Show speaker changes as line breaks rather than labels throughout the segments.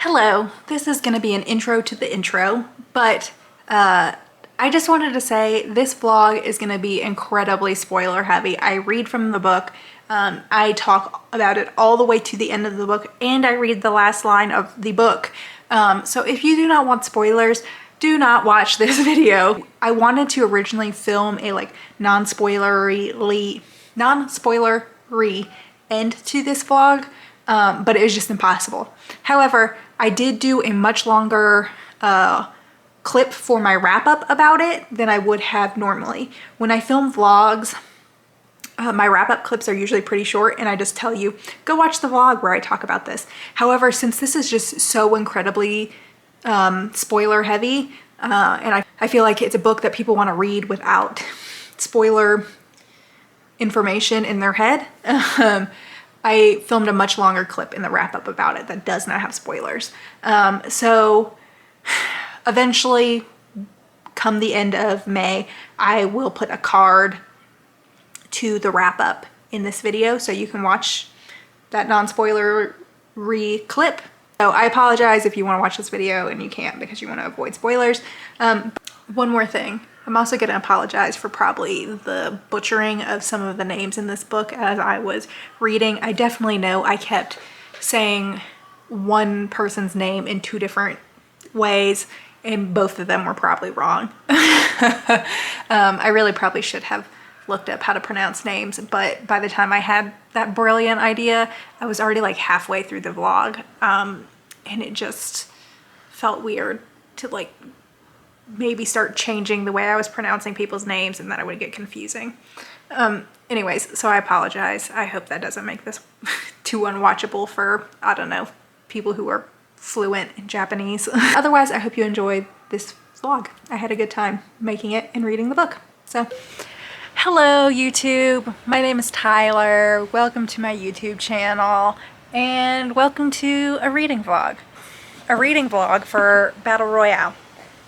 Hello, this is going to be an intro to the intro, but I just wanted to say this vlog is going to be incredibly spoiler heavy. I read from the book, I talk about it all the way to the end of the book, and I read the last line of the book. So if you do not want spoilers, do not watch this video. I wanted to originally film a non-spoilery end to this vlog, but it was just impossible. However, I did do a much longer clip for my wrap-up about it than I would have normally. When I film vlogs, my wrap-up clips are usually pretty short, and I just tell you, go watch the vlog where I talk about this. However, since this is just so incredibly spoiler heavy, and I feel like it's a book that people want to read without spoiler information in their head, I filmed a much longer clip in the wrap-up about it that does not have spoilers. So eventually, come the end of May, I will put a card to the wrap-up in this video so you can watch that non-spoilery clip. So I apologize if you want to watch this video and you can't because you want to avoid spoilers. One more thing. I'm also going to apologize for probably the butchering of some of the names in this book as I was reading. I definitely know I kept saying one person's name in two different ways, and both of them were probably wrong. I really probably should have looked up how to pronounce names, but by the time I had that brilliant idea, I was already like halfway through the vlog, and it just felt weird to like maybe start changing the way I was pronouncing people's names, and then it would get confusing. Anyways, so I apologize. I hope that doesn't make this too unwatchable for, I don't know, people who are fluent in Japanese. Otherwise, I hope you enjoyed this vlog. I had a good time making it and reading the book. So, hello YouTube. My name is Tyler. Welcome to my YouTube channel, and welcome to a reading vlog. A reading vlog for Battle Royale.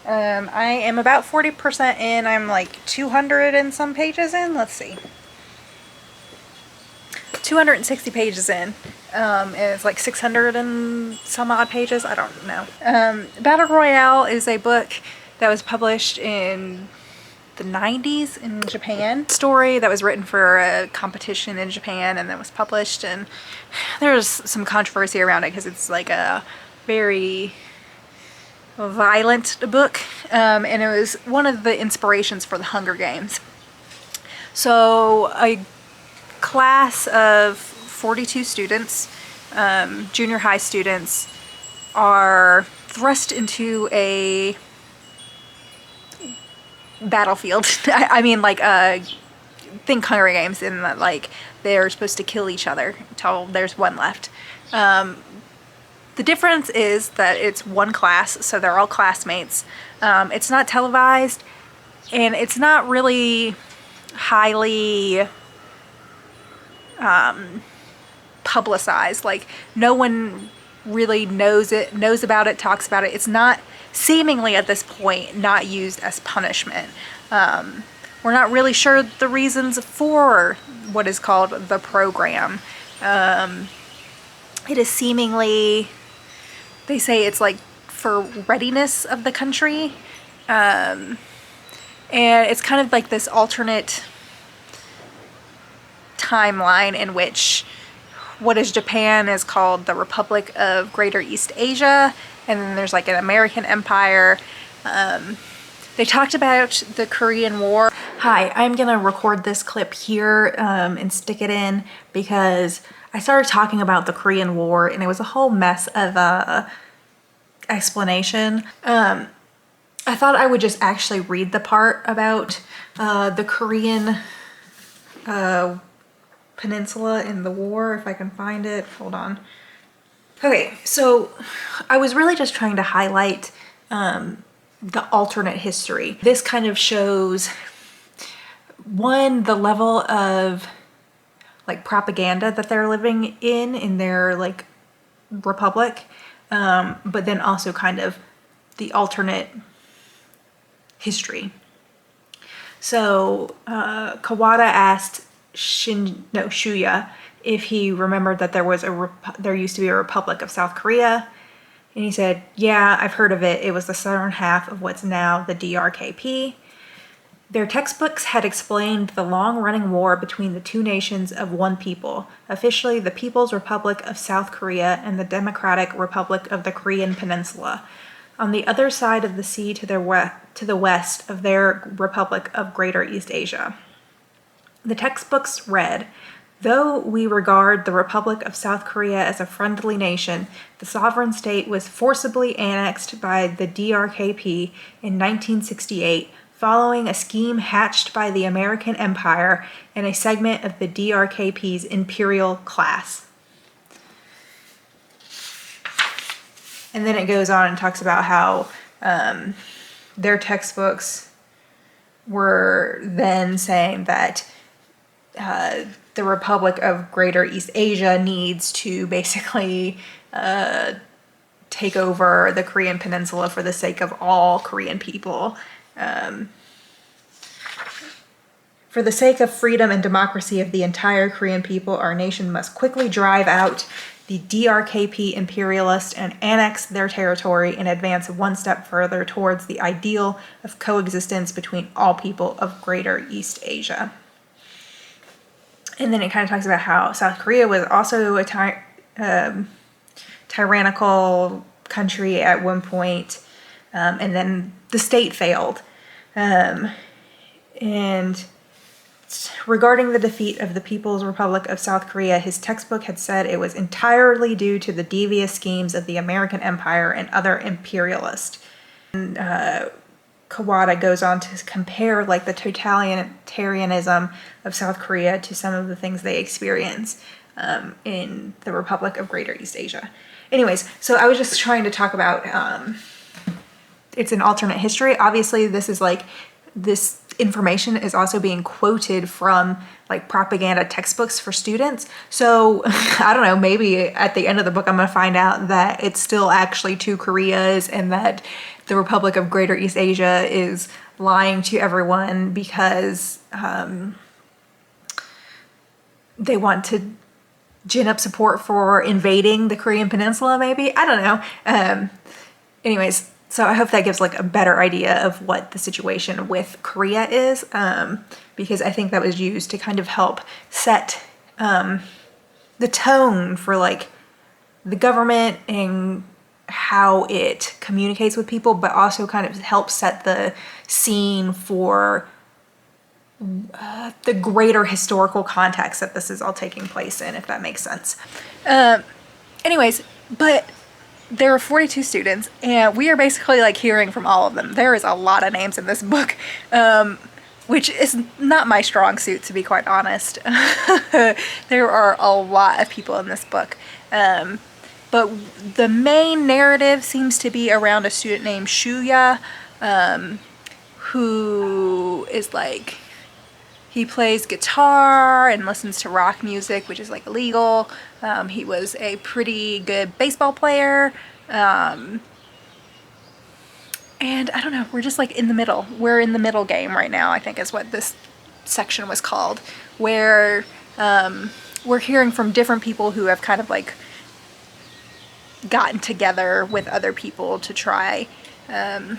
I am about 40% in. I'm like 200 and some pages in. Let's see. 260 pages in. And it's like 600 and some odd pages. I don't know. Battle Royale is a book that was published in the 90s in Japan. Story that was written for a competition in Japan and then was published. And there's some controversy around it because it's like a very violent book, and it was one of the inspirations for the Hunger Games. So a class of 42 students, junior high students, are thrust into a battlefield. I mean, like, think Hunger Games in that, like, they're supposed to kill each other until there's one left. The difference is that it's one class, so they're all classmates. It's not televised, and it's not really highly publicized. Like, no one really knows about it, talks about it. It's not, seemingly at this point, not used as punishment. We're not really sure the reasons for what is called the program. It is seemingly, they say it's like for readiness of the country, and it's kind of like this alternate timeline in which what is Japan is called the Republic of Greater East Asia, and then there's like an American Empire. They talked about the Korean War. Hi, I'm gonna record this clip here and stick it in because I started talking about the Korean War and it was a whole mess of explanation. I thought I would just actually read the part about the Korean peninsula in the war, if I can find it. Hold on. Okay, so I was really just trying to highlight the alternate history. This kind of shows, one, the level of like propaganda that they're living in their like republic, but then also kind of the alternate history. So Kawada asked Shuya if he remembered that there used to be a Republic of South Korea, And he said, yeah, I've heard of it. It was the southern half of what's now the DRKP. Their textbooks had explained the long-running war between the two nations of one people, officially the People's Republic of South Korea and the Democratic Republic of the Korean Peninsula, on the other side of the sea to the west of their Republic of Greater East Asia. The textbooks read, though we regard the Republic of South Korea as a friendly nation, the sovereign state was forcibly annexed by the DRKP in 1968, following a scheme hatched by the American Empire and a segment of the DRKP's imperial class. And then it goes on and talks about how their textbooks were then saying that the Republic of Greater East Asia needs to basically take over the Korean Peninsula for the sake of all Korean people. For the sake of freedom and democracy of the entire Korean people, our nation must quickly drive out the DRKP imperialists and annex their territory and advance one step further towards the ideal of coexistence between all people of Greater East Asia. And then it kind of talks about how South Korea was also a tyrannical country at one point, and then the state failed. And regarding the defeat of the People's Republic of South Korea, his textbook had said it was entirely due to the devious schemes of the American Empire and other imperialists. And Kawada goes on to compare like the totalitarianism of South Korea to some of the things they experience in the Republic of Greater East Asia. Anyways, so I was just trying to talk about it's an alternate history. Obviously, this information is also being quoted from like propaganda textbooks for students. So I don't know, maybe at the end of the book I'm going to find out that it's still actually two Koreas and that the Republic of Greater East Asia is lying to everyone because they want to gin up support for invading the Korean Peninsula, maybe. I don't know. Anyways, so I hope that gives like a better idea of what the situation with Korea is, because I think that was used to kind of help set the tone for like the government and how it communicates with people, but also kind of help set the scene for the greater historical context that this is all taking place in, if that makes sense. Anyways, but there are 42 students, and we are basically like hearing from all of them. There is a lot of names in this book, which is not my strong suit, to be quite honest. There are a lot of people in this book. But the main narrative seems to be around a student named Shuya, who is like, he plays guitar and listens to rock music, which is like illegal. He was a pretty good baseball player. And I don't know, we're just like in the middle. We're in the middle game right now, I think is what this section was called, where we're hearing from different people who have kind of like gotten together with other people to try to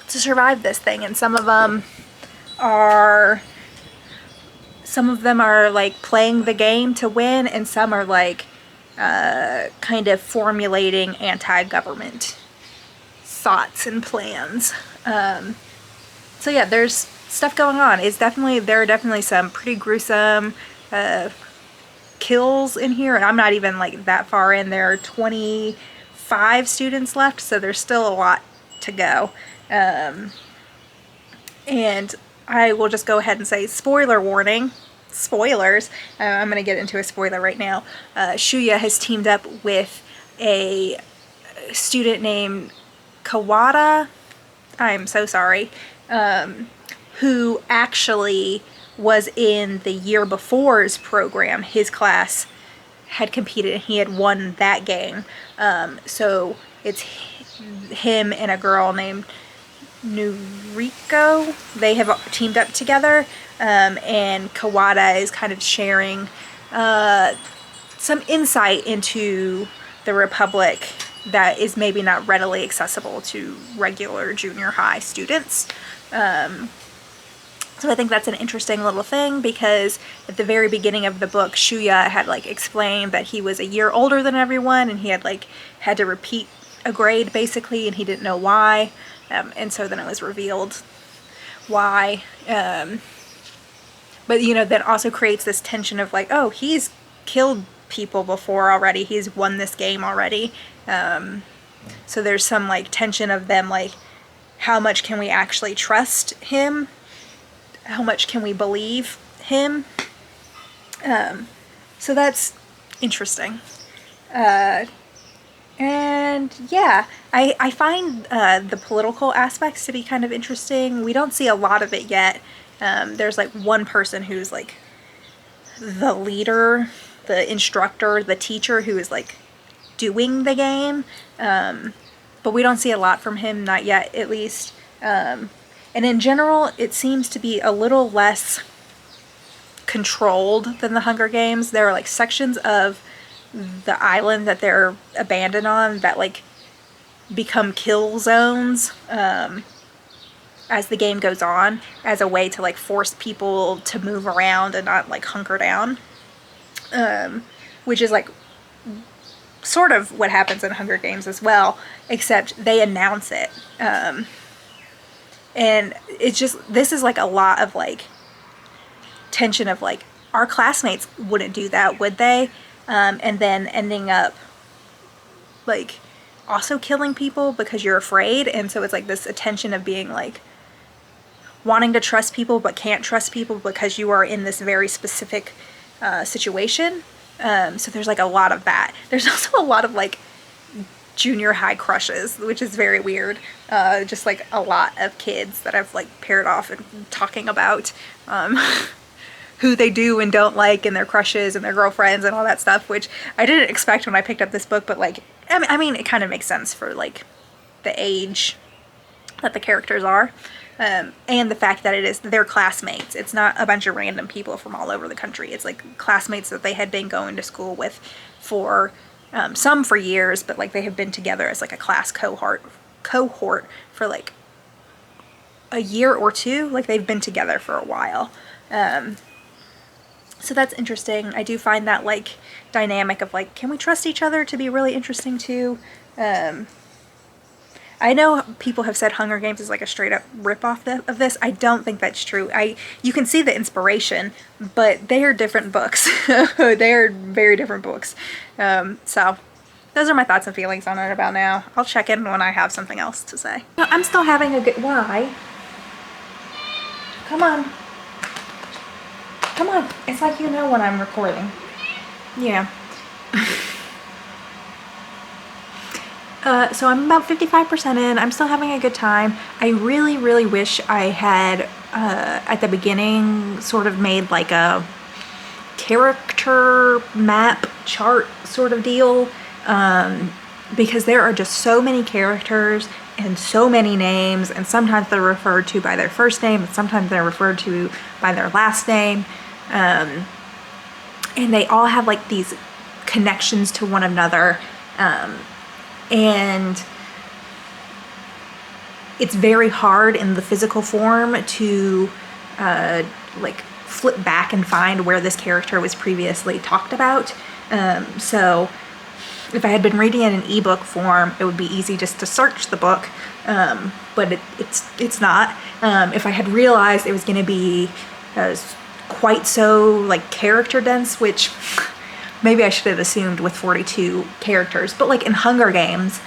survive this thing. And some of them are like playing the game to win, and some are like kind of formulating anti-government thoughts and plans. So yeah, there's stuff going on. There are definitely some pretty gruesome kills in here, and I'm not even like that far in. There are 25 students left, so there's still a lot to go. And I will just go ahead and say spoiler warning. Spoilers. I'm going to get into a spoiler right now. Shuya has teamed up with a student named Kawada. I'm so sorry. Who actually was in the year before's program. His class had competed and he had won that game. So it's him and a girl named Nuriko. They have teamed up together, and Kawada is kind of sharing some insight into the Republic that is maybe not readily accessible to regular junior high students. So I think that's an interesting little thing, because at the very beginning of the book, Shuya had like explained that he was a year older than everyone, and he had like had to repeat a grade basically, and he didn't know why. And so then it was revealed why. But you know, that also creates this tension of like, oh, he's killed people before already. He's won this game already. So there's some like tension of them like, how much can we actually trust him? How much can we believe him? So that's interesting. And yeah, I find the political aspects to be kind of interesting. We don't see a lot of it yet. There's like one person who's like the leader, the instructor, the teacher who is like doing the game. But we don't see a lot from him, not yet at least. And in general, it seems to be a little less controlled than the Hunger Games. There are like sections of the island that they're abandoned on that like become kill zones as the game goes on, as a way to like force people to move around and not like hunker down, which is like sort of what happens in Hunger Games as well, except they announce it. And it's just, this is like a lot of like tension of like, our classmates wouldn't do that, would they? And then ending up like also killing people because you're afraid. And so it's like this tension of being like wanting to trust people but can't trust people because you are in this very specific situation. So there's like a lot of that. There's also a lot of like junior high crushes, which is very weird. Just like a lot of kids that I've like paired off and talking about who they do and don't like, and their crushes and their girlfriends and all that stuff, which I didn't expect when I picked up this book, but like, I mean, it kind of makes sense for like the age that the characters are, and the fact that it is their classmates. It's not a bunch of random people from all over the country. It's like classmates that they had been going to school with for some for years, but like they have been together as like a class cohort for like a year or two. Like they've been together for a while. So that's interesting. I do find that like dynamic of like, can we trust each other to be really interesting too. I know people have said Hunger Games is like a straight up rip-off of this. I don't think that's true. You can see the inspiration, but they are different books. They are very different books. So those are my thoughts and feelings on it about now. I'll check in when I have something else to say. I'm still having a good... Why? Come on. Come on. It's like you know when I'm recording. Yeah. So I'm about 55% in. I'm still having a good time. I really, really wish I had, at the beginning, sort of made like a character map chart sort of deal, because there are just so many characters and so many names, and sometimes they're referred to by their first name, and sometimes they're referred to by their last name, and they all have like these connections to one another, and it's very hard in the physical form to like flip back and find where this character was previously talked about. So if I had been reading it in ebook form, it would be easy just to search the book, but it's not. If I had realized it was going to be quite so like character dense, which maybe I should have assumed with 42 characters, but like in Hunger Games,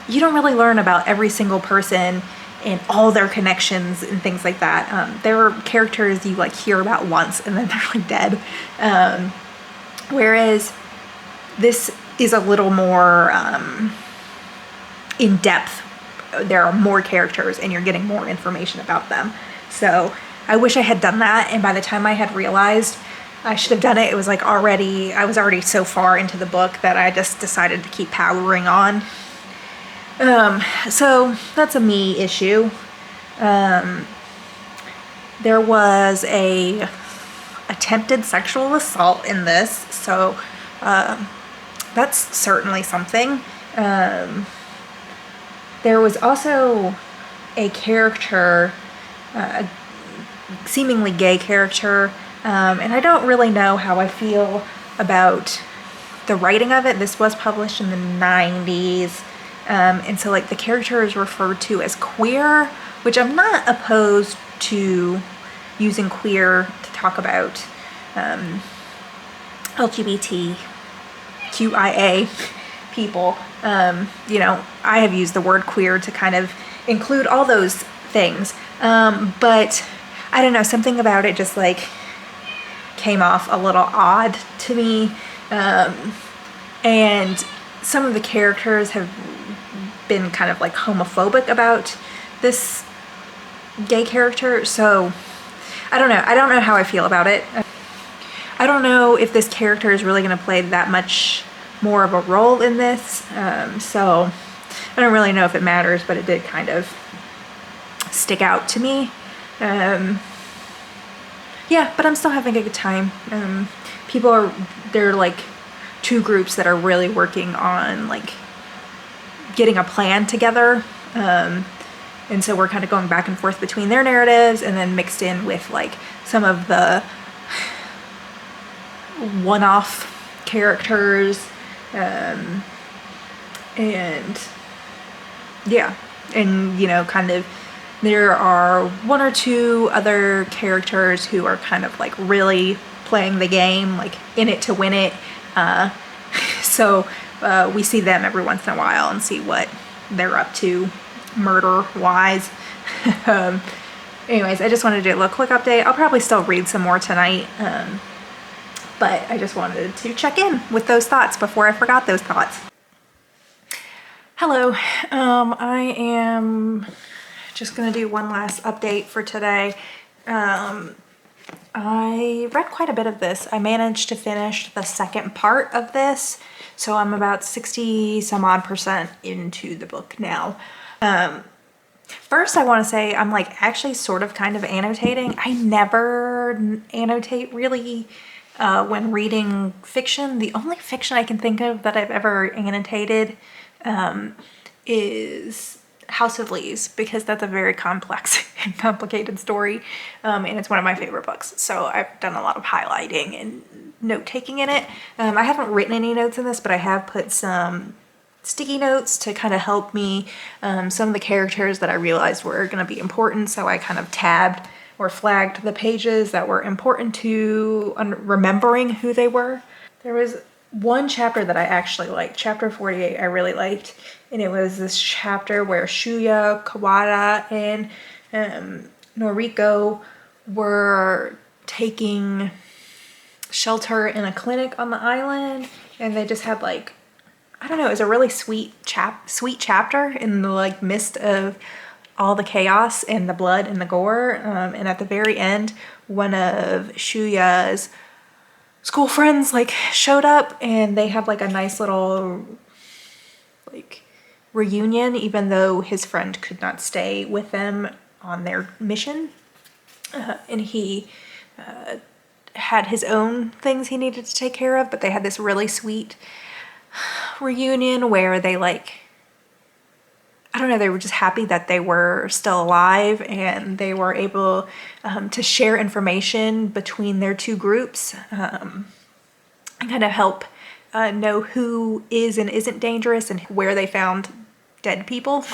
you don't really learn about every single person and all their connections and things like that. There are characters you like hear about once and then they're like dead. Whereas this is a little more in depth. There are more characters and you're getting more information about them. So I wish I had done that, and by the time I had realized I should have done it, it was like I was already so far into the book that I just decided to keep powering on. So that's a me issue. There was a attempted sexual assault in this, so that's certainly something. There was also a character, a seemingly gay character, and I don't really know how I feel about the writing of it. This was published in the 90s, and so like the character is referred to as queer, which I'm not opposed to using queer to talk about LGBTQIA people. You know, I have used the word queer to kind of include all those things, but I don't know, something about it just like came off a little odd to me, and some of the characters have been kind of like homophobic about this gay character, so I don't know how I feel about it. I don't know if this character is really going to play that much more of a role in this, so I don't really know if it matters, but it did kind of stick out to me. Yeah, but I'm still having a good time. There are like two groups that are really working on like getting a plan together, and so we're kind of going back and forth between their narratives and then mixed in with like some of the one-off characters, and yeah, and you know, kind of there are one or two other characters who are kind of like really playing the game, like in it to win it, so we see them every once in a while and see what they're up to murder wise. Anyways, I just wanted to do a little quick update. I'll probably still read some more tonight, but I just wanted to check in with those thoughts before I forgot those thoughts. Hello, I am just gonna do one last update for today. I read quite a bit of this. I managed to finish the second part of this, so I'm about 60 some odd % into the book now. First, I want to say I'm like actually sort of kind of annotating. I never annotate really when reading fiction. The only fiction I can think of that I've ever annotated is House of Leaves, because that's a very complex and complicated story, and it's one of my favorite books, so I've done a lot of highlighting and note-taking in it. I haven't written any notes in this, but I have put some sticky notes to kind of help me, some of the characters that I realized were going to be important, so I kind of tabbed or flagged the pages that were important to remembering who they were. There was one chapter that I actually liked, chapter 48, I really liked, and it was this chapter where Shuya, Kawada, and Noriko were taking shelter in a clinic on the island, and they just had like, I don't know, it was a really sweet chapter in the like midst of all the chaos and the blood and the gore, and at the very end, one of Shuya's school friends like showed up, and they have like a nice little like reunion, even though his friend could not stay with them on their mission, and he had his own things he needed to take care of, but they had this really sweet reunion where they like, I don't know, they were just happy that they were still alive, and they were able to share information between their two groups, and kind of help know who is and isn't dangerous and where they found dead people.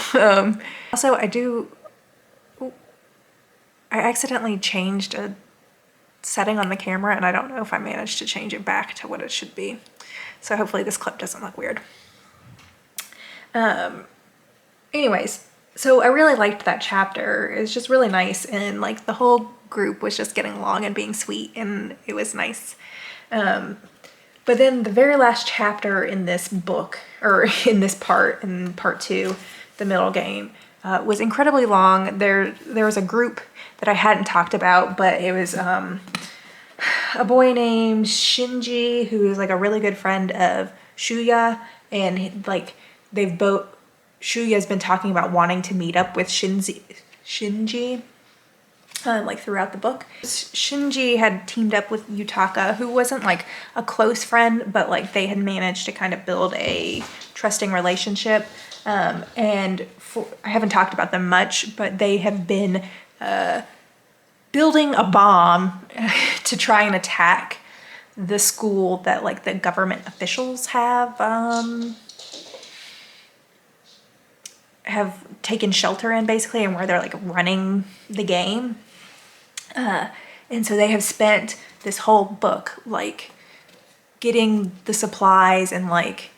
Also, I accidentally changed a setting on the camera, and I don't know if I managed to change it back to what it should be. So hopefully this clip doesn't look weird. Anyways, so I really liked that chapter. It was just really nice, and like the whole group was just getting along and being sweet, and it was nice. But then the very last chapter in this book, or in this part, in part 2, the middle game, was incredibly long. There was a group that I hadn't talked about, but it was a boy named Shinji, who is like a really good friend of Shuya, and like Shuya's been talking about wanting to meet up with Shinji, like throughout the book. Shinji had teamed up with Yutaka, who wasn't like a close friend, but like they had managed to kind of build a trusting relationship. I haven't talked about them much, but they have been building a bomb to try and attack the school that like the government officials have taken shelter in, basically, and where they're like running the game. And so they have spent this whole book like getting the supplies and like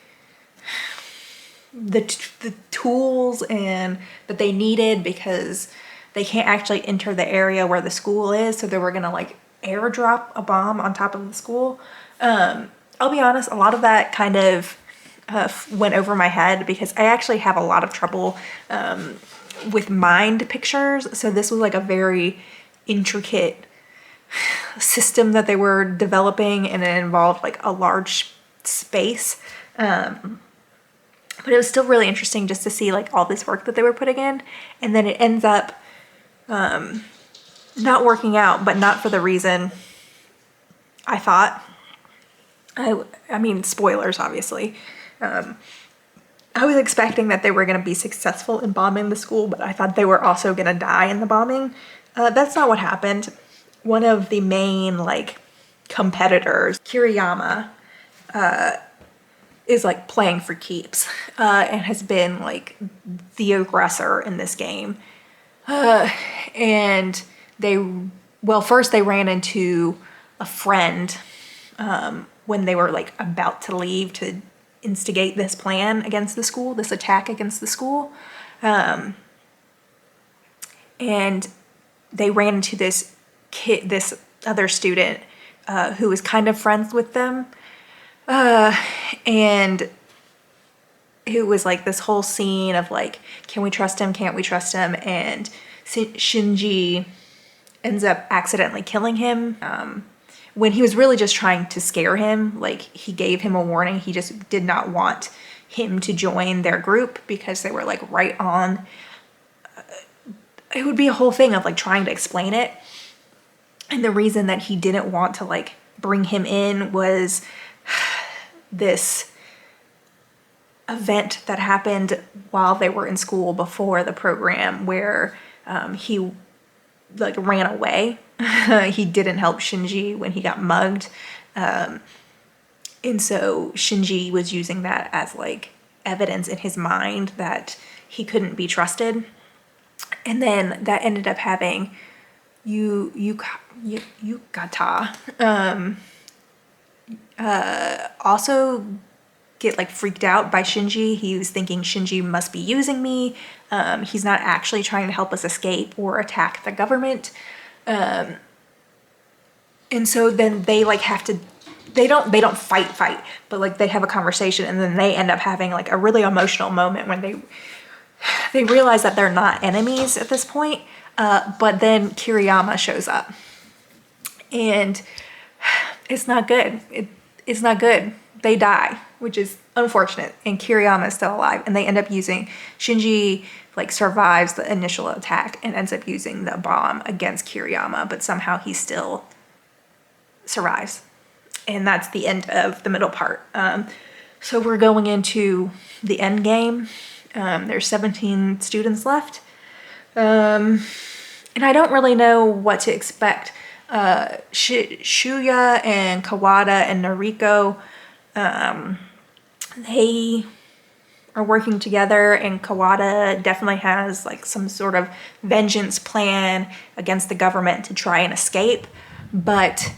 the tools and that they needed, because they can't actually enter the area where the school is. So they were gonna like airdrop a bomb on top of the school. I'll be honest, a lot of that kind of went over my head, because I actually have a lot of trouble with mind pictures. So this was like a very intricate system that they were developing, and it involved like a large space. But it was still really interesting just to see like all this work that they were putting in, and then it ends up not working out, but not for the reason I thought. I mean, spoilers, obviously. I was expecting that they were going to be successful in bombing the school, but I thought they were also going to die in the bombing. That's not what happened. One of the main like competitors, Kiriyama, is like playing for keeps and has been like the aggressor in this game. And first they ran into a friend when they were like about to leave to instigate this plan against the school, this attack against the school. And they ran into this kid, this other student who was kind of friends with them. And it was like this whole scene of like, can we trust him? Can't we trust him? And Shinji ends up accidentally killing him when he was really just trying to scare him. Like, he gave him a warning. He just did not want him to join their group because they were like right on. It would be a whole thing of like trying to explain it. And the reason that he didn't want to like bring him in was this event that happened while they were in school before the program, where he like ran away. He didn't help Shinji when he got mugged. And so Shinji was using that as like evidence in his mind that he couldn't be trusted. And then that ended up having Yukata also get like freaked out by Shinji. He was thinking Shinji must be using me. He's not actually trying to help us escape or attack the government. And so then they like have to, they don't fight, but like they have a conversation, and then they end up having like a really emotional moment when they realize that they're not enemies at this point. But then Kiriyama shows up, and it's not good. It's not good. They die, which is unfortunate, and Kiriyama is still alive, and they end up using, Shinji like survives the initial attack and ends up using the bomb against Kiriyama, but somehow he still survives. And that's the end of the middle part. So we're going into the end game. There's 17 students left. And I don't really know what to expect. Shuya and Kawada and Noriko, they are working together, and Kawada definitely has like some sort of vengeance plan against the government to try and escape, but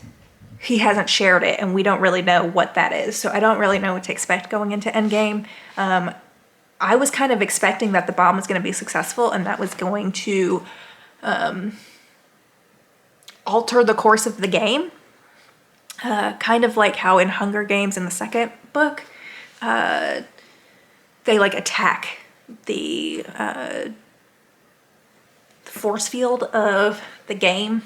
he hasn't shared it, and we don't really know what that is. So I don't really know what to expect going into Endgame. I was kind of expecting that the bomb was going to be successful, and that was going to alter the course of the game. Kind of like how in Hunger Games in the second book, they like attack the force field of the game.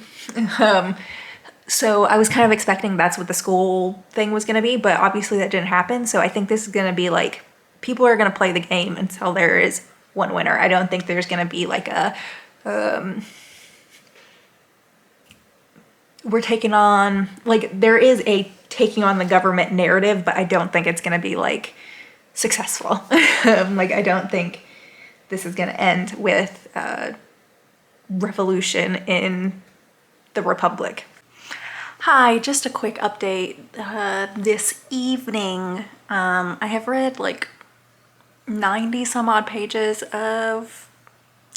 So I was kind of expecting that's what the school thing was going to be, but obviously that didn't happen. So I think this is going to be like, people are going to play the game until there is one winner. I don't think there's going to be like a we're taking on, like, there is a taking on the government narrative, but I don't think it's gonna be like successful. Like, I don't think this is gonna end with revolution in the Republic. Hi, just a quick update. This evening, I have read like 90 some odd pages of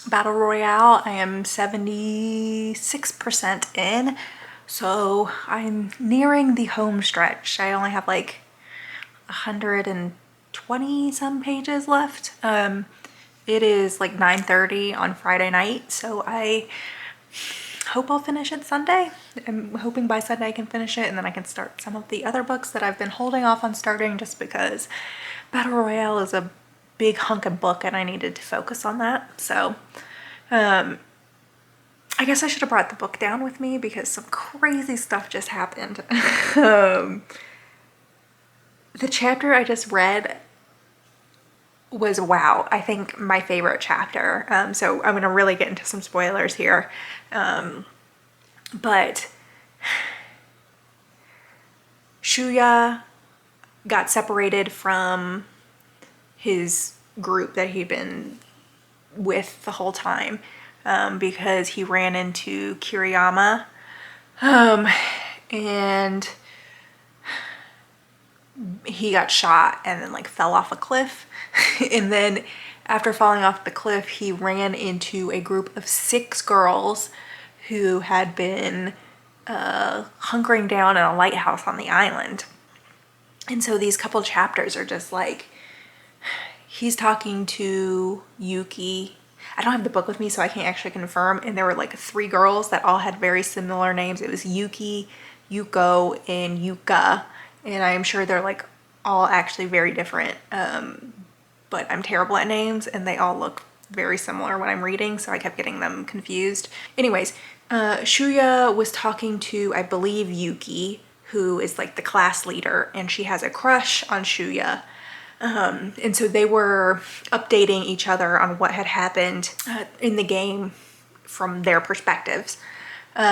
Battle Royale. I am 76% in, so I'm nearing the home stretch. I only have like 120 some pages left. It is like 9:30 on Friday night, so I hope I'll finish it Sunday. I'm hoping by Sunday I can finish it, and then I can start some of the other books that I've been holding off on starting just because Battle Royale is a big hunk of book and I needed to focus on that. So I guess I should have brought the book down with me because some crazy stuff just happened. The chapter I just read was, wow, I think my favorite chapter. So I'm going to really get into some spoilers here. But Shuya got separated from his group that he'd been with the whole time because he ran into Kiriyama, and he got shot and then like fell off a cliff. And then after falling off the cliff, he ran into a group of 6 girls who had been hunkering down in a lighthouse on the island. And so these couple chapters are just like, he's talking to Yuki. I don't have the book with me, so I can't actually confirm. And there were like 3 girls that all had very similar names. It was Yuki, Yuko, and Yuka. And I am sure they're like all actually very different. But I'm terrible at names and they all look very similar when I'm reading, so I kept getting them confused. Anyways, Shuya was talking to, I believe, Yuki, who is like the class leader, and she has a crush on Shuya. And so they were updating each other on what had happened in the game from their perspectives.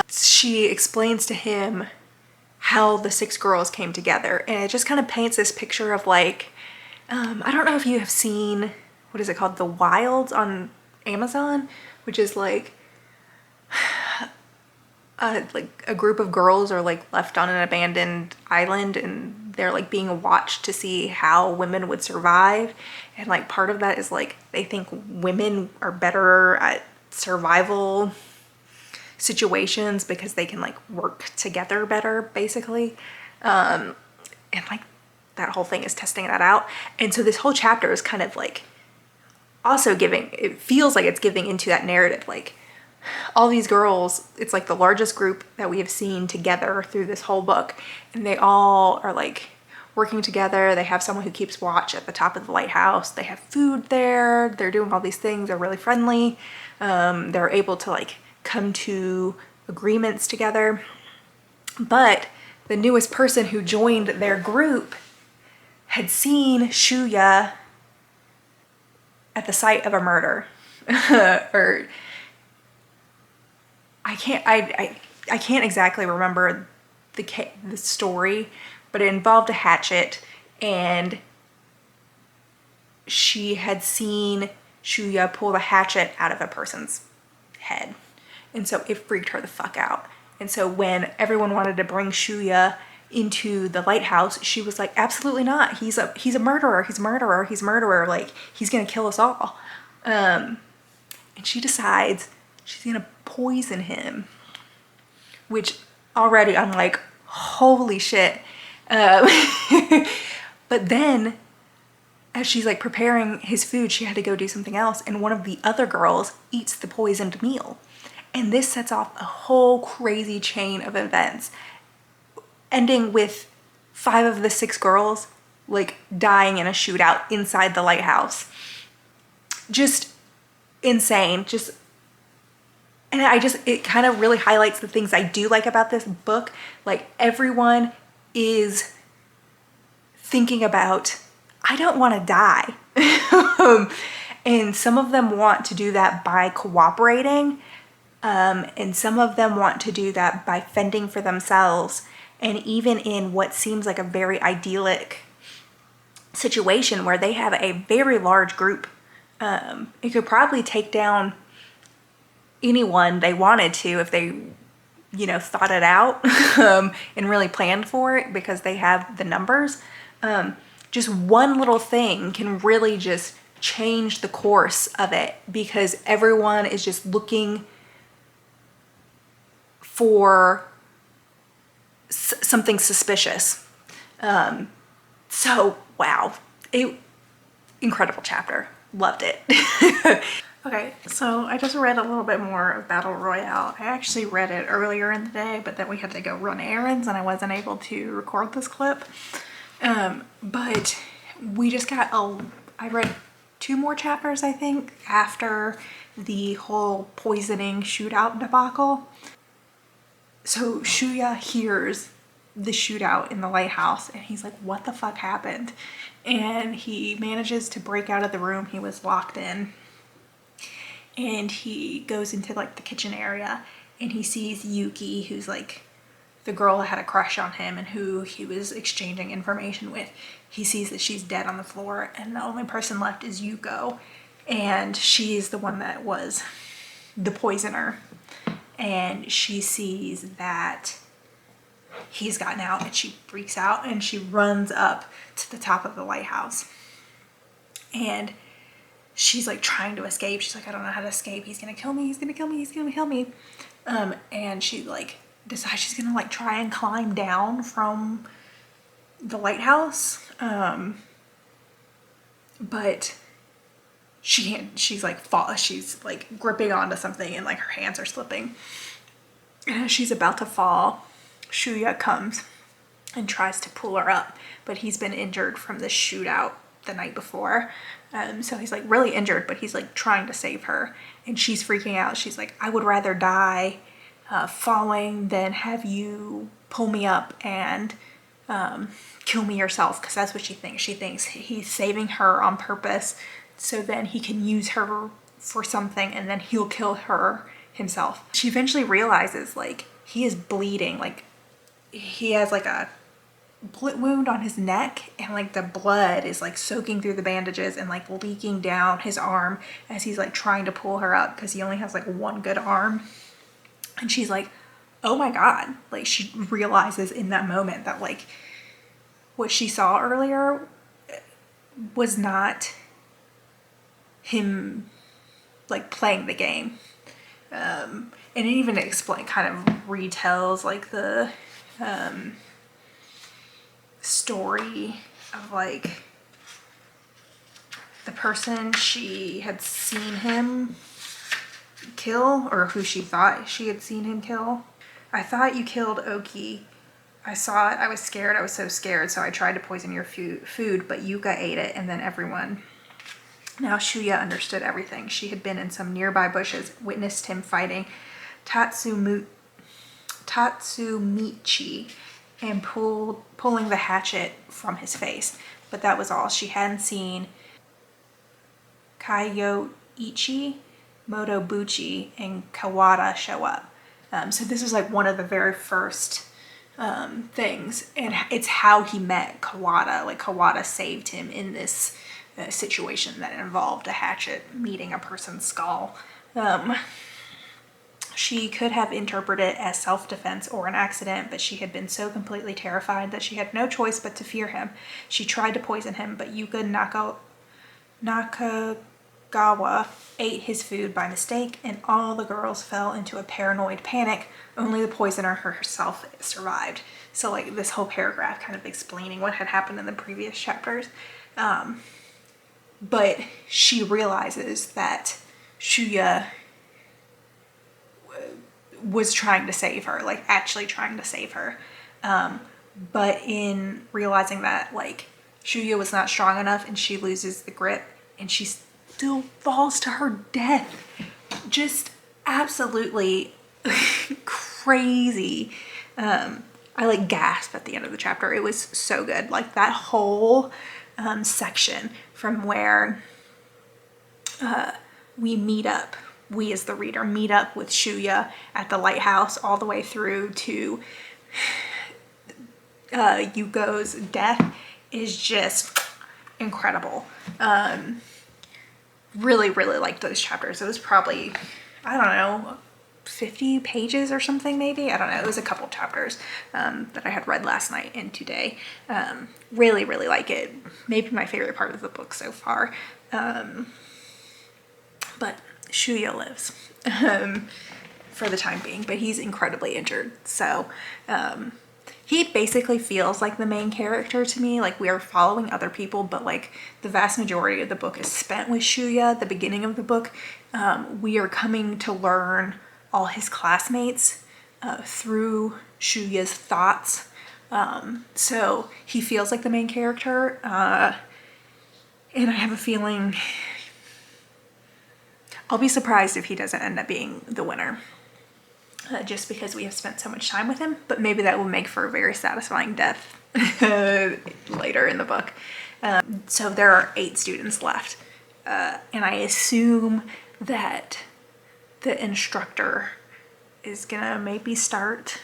She explains to him how the 6 girls came together, and it just kind of paints this picture of like, I don't know if you have seen, what is it called? The Wilds on Amazon, which is like a group of girls are like left on an abandoned island and they're like being watched to see how women would survive. And like part of that is like they think women are better at survival situations because they can like work together better, basically. And like that whole thing is testing that out. And so this whole chapter is kind of like also giving, it feels like it's giving into that narrative. Like all these girls, it's like the largest group that we have seen together through this whole book. And they all are like working together. They have someone who keeps watch at the top of the lighthouse. They have food there. They're doing all these things. They're really friendly. They're able to like come to agreements together. But the newest person who joined their group had seen Shuya at the site of a murder. Or I can't exactly remember the story, but it involved a hatchet, and she had seen Shuya pull the hatchet out of a person's head. And so it freaked her the fuck out. And so when everyone wanted to bring Shuya into the lighthouse, she was like, absolutely not. He's a murderer. He's a murderer. He's a murderer. Like, he's gonna kill us all. And she decides she's gonna poison him, which already I'm like, holy shit. But then as she's like preparing his food, she had to go do something else, and one of the other girls eats the poisoned meal. And this sets off a whole crazy chain of events, ending with 5 of the 6 girls like dying in a shootout inside the lighthouse. Just insane. And it kind of really highlights the things I do like about this book. Like, everyone is thinking about, I don't want to die. And some of them want to do that by cooperating, And some of them want to do that by fending for themselves. And even in what seems like a very idyllic situation where they have a very large group, it could probably take down anyone they wanted to if they, thought it out and really planned for it because they have the numbers. Just one little thing can really just change the course of it because everyone is just looking for something suspicious. So, wow. Incredible chapter. Loved it.
Okay, so I just read a little bit more of Battle Royale. I actually read it earlier in the day, but then we had to go run errands and I wasn't able to record this clip. But we just got I read 2 more chapters, I think, after the whole poisoning shootout debacle. So Shuya hears the shootout in the lighthouse and he's like, what the fuck happened? And he manages to break out of the room he was locked in. And he goes into like the kitchen area and he sees Yuki, who's like the girl that had a crush on him and who he was exchanging information with. He sees that she's dead on the floor and the only person left is Yuko. And she's the one that was the poisoner. And she sees that he's gotten out and she freaks out and she runs up to the top of the lighthouse. And she's like trying to escape. She's like, I don't know how to escape. He's gonna kill me. He's gonna kill me. He's gonna kill me. And she like decides she's gonna like try and climb down from the lighthouse. But she can't. She's like she's like gripping onto something and like her hands are slipping. And as she's about to fall, Shuya comes and tries to pull her up, but he's been injured from the shootout the night before. So he's like really injured, but he's like trying to save her and she's freaking out. She's like, I would rather die falling than have you pull me up and kill me yourself, because that's what she thinks. She thinks he's saving her on purpose so then he can use her for something and then he'll kill her himself. She eventually realizes like he is bleeding, like he has like a bullet wound on his neck and like the blood is like soaking through the bandages and like leaking down his arm as he's like trying to pull her up because he only has like one good arm. And she's like, oh my god, like she realizes in that moment that like what she saw earlier was not him like playing the game. And it even kind of retells like the story of like the person she had seen him kill, or who she thought she had seen him kill. I thought you killed Oki. I saw it. I was scared. I was so scared. So I tried to poison your food, but Yuka ate it and then everyone. Now Shuya understood everything. She had been in some nearby bushes, witnessed him fighting Tatsumichi and pulling the hatchet from his face. But that was all. She hadn't seen Kyoichi, Motobuchi, and Kawada show up. So this was like one of the very first things. And it's how he met Kawada. Like Kawada saved him in this situation that involved a hatchet meeting a person's skull. She could have interpreted it as self-defense or an accident, but she had been so completely terrified that she had no choice but to fear him. She tried to poison him, but Yuka Nakagawa ate his food by mistake, and all the girls fell into a paranoid panic. Only the poisoner herself survived. So like this whole paragraph kind of explaining what had happened in the previous chapters. But she realizes that Shuya was trying to save her, like actually trying to save her. But in realizing that like Shuya was not strong enough and she loses the grip and she still falls to her death. Just absolutely crazy. I like gasped at the end of the chapter. It was so good. Like that whole section from where we meet up
we as the reader meet up with Shuya at the lighthouse all the way through to Yugo's death is just incredible. Really, really liked those chapters. It was probably, I don't know, 50 pages or something maybe. I don't know. It was a couple chapters that I had read last night and today. Really, really like it. Maybe my favorite part of the book so far. But Shuya lives for the time being, but he's incredibly injured. So he basically feels like the main character to me. Like, we are following other people, but like the vast majority of the book is spent with Shuya. The beginning of the book, we are coming to learn all his classmates through Shuya's thoughts. So he feels like the main character. And I have a feeling I'll be surprised if he doesn't end up being the winner. Just because we have spent so much time with him, but maybe that will make for a very satisfying death later in the book. So there are 8 students left, and I assume that the instructor is gonna maybe start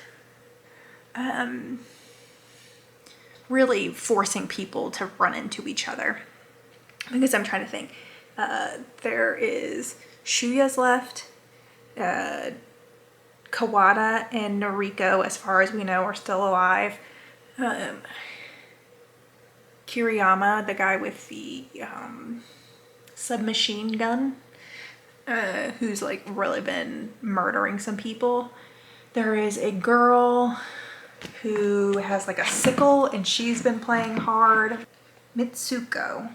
really forcing people to run into each other. Because I'm trying to think, there is Shuya's left, Kawada and Noriko, as far as we know, are still alive. Kiriyama, the guy with the submachine gun, who's like really been murdering some people. There is a girl who has like a sickle and she's been playing hard. Mitsuko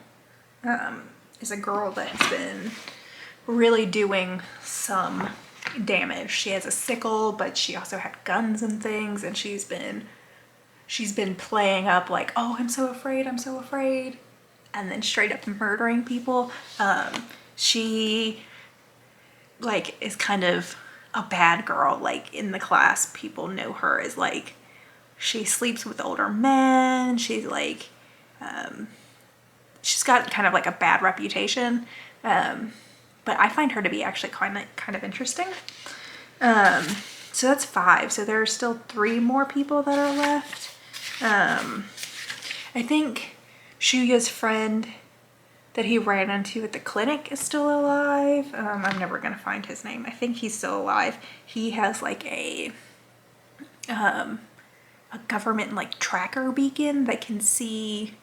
is a girl that has been really doing some damage. She has a sickle, but she also had guns and things, and she's been playing up like, oh, I'm so afraid, and then straight up murdering people. She like is kind of a bad girl. Like, in the class, people know her as like, she sleeps with older men. She's like, she's got kind of like a bad reputation. But I find her to be actually kind of interesting. So that's 5. So there are still 3 more people that are left. I think Shuya's friend that he ran into at the clinic is still alive. I'm never gonna find his name. I think he's still alive. He has like a government like tracker beacon that can see.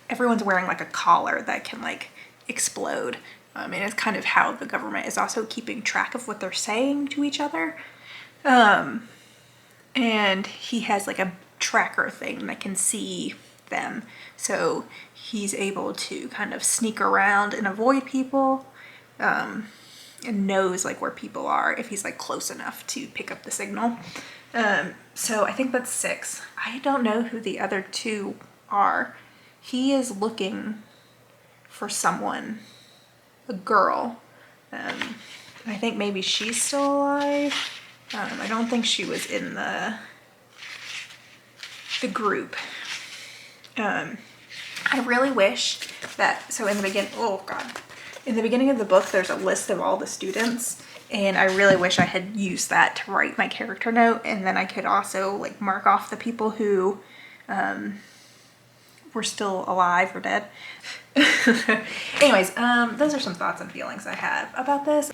Everyone's wearing like a collar that can like explode. And it's kind of how the government is also keeping track of what they're saying to each other. And he has like a tracker thing that can see them. So he's able to kind of sneak around and avoid people, and knows like where people are if he's like close enough to pick up the signal. So I think that's 6. I don't know who the other 2 are. He is looking for someone, a girl. I think maybe she's still alive. I don't think she was in the group. I really wish that, so in the beginning of the book, there's a list of all the students, and I really wish I had used that to write my character note, and then I could also like mark off the people who were still alive or dead. Anyways, those are some thoughts and feelings I have about this.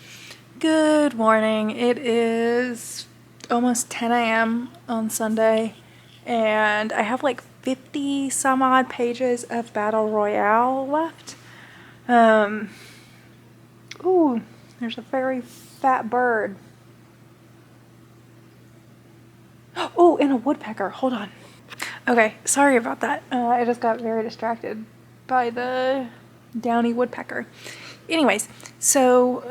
Good morning. It is almost 10 a.m. on Sunday, and I have like 50 some odd pages of Battle Royale left. Ooh, there's a very fat bird. Oh, and a woodpecker. Hold on. Okay, sorry about that. I just got very distracted by the downy woodpecker. Anyways, so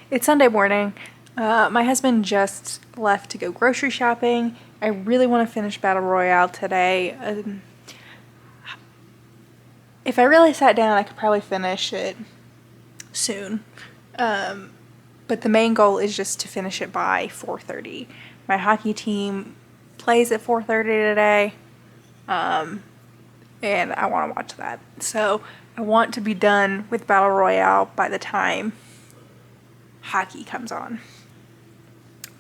it's Sunday morning. My husband just left to go grocery shopping. I really want to finish Battle Royale today. If I really sat down, I could probably finish it soon. But the main goal is just to finish it by 4:30. My hockey team plays at 4:30 today. And I want to watch that. So I want to be done with Battle Royale by the time hockey comes on.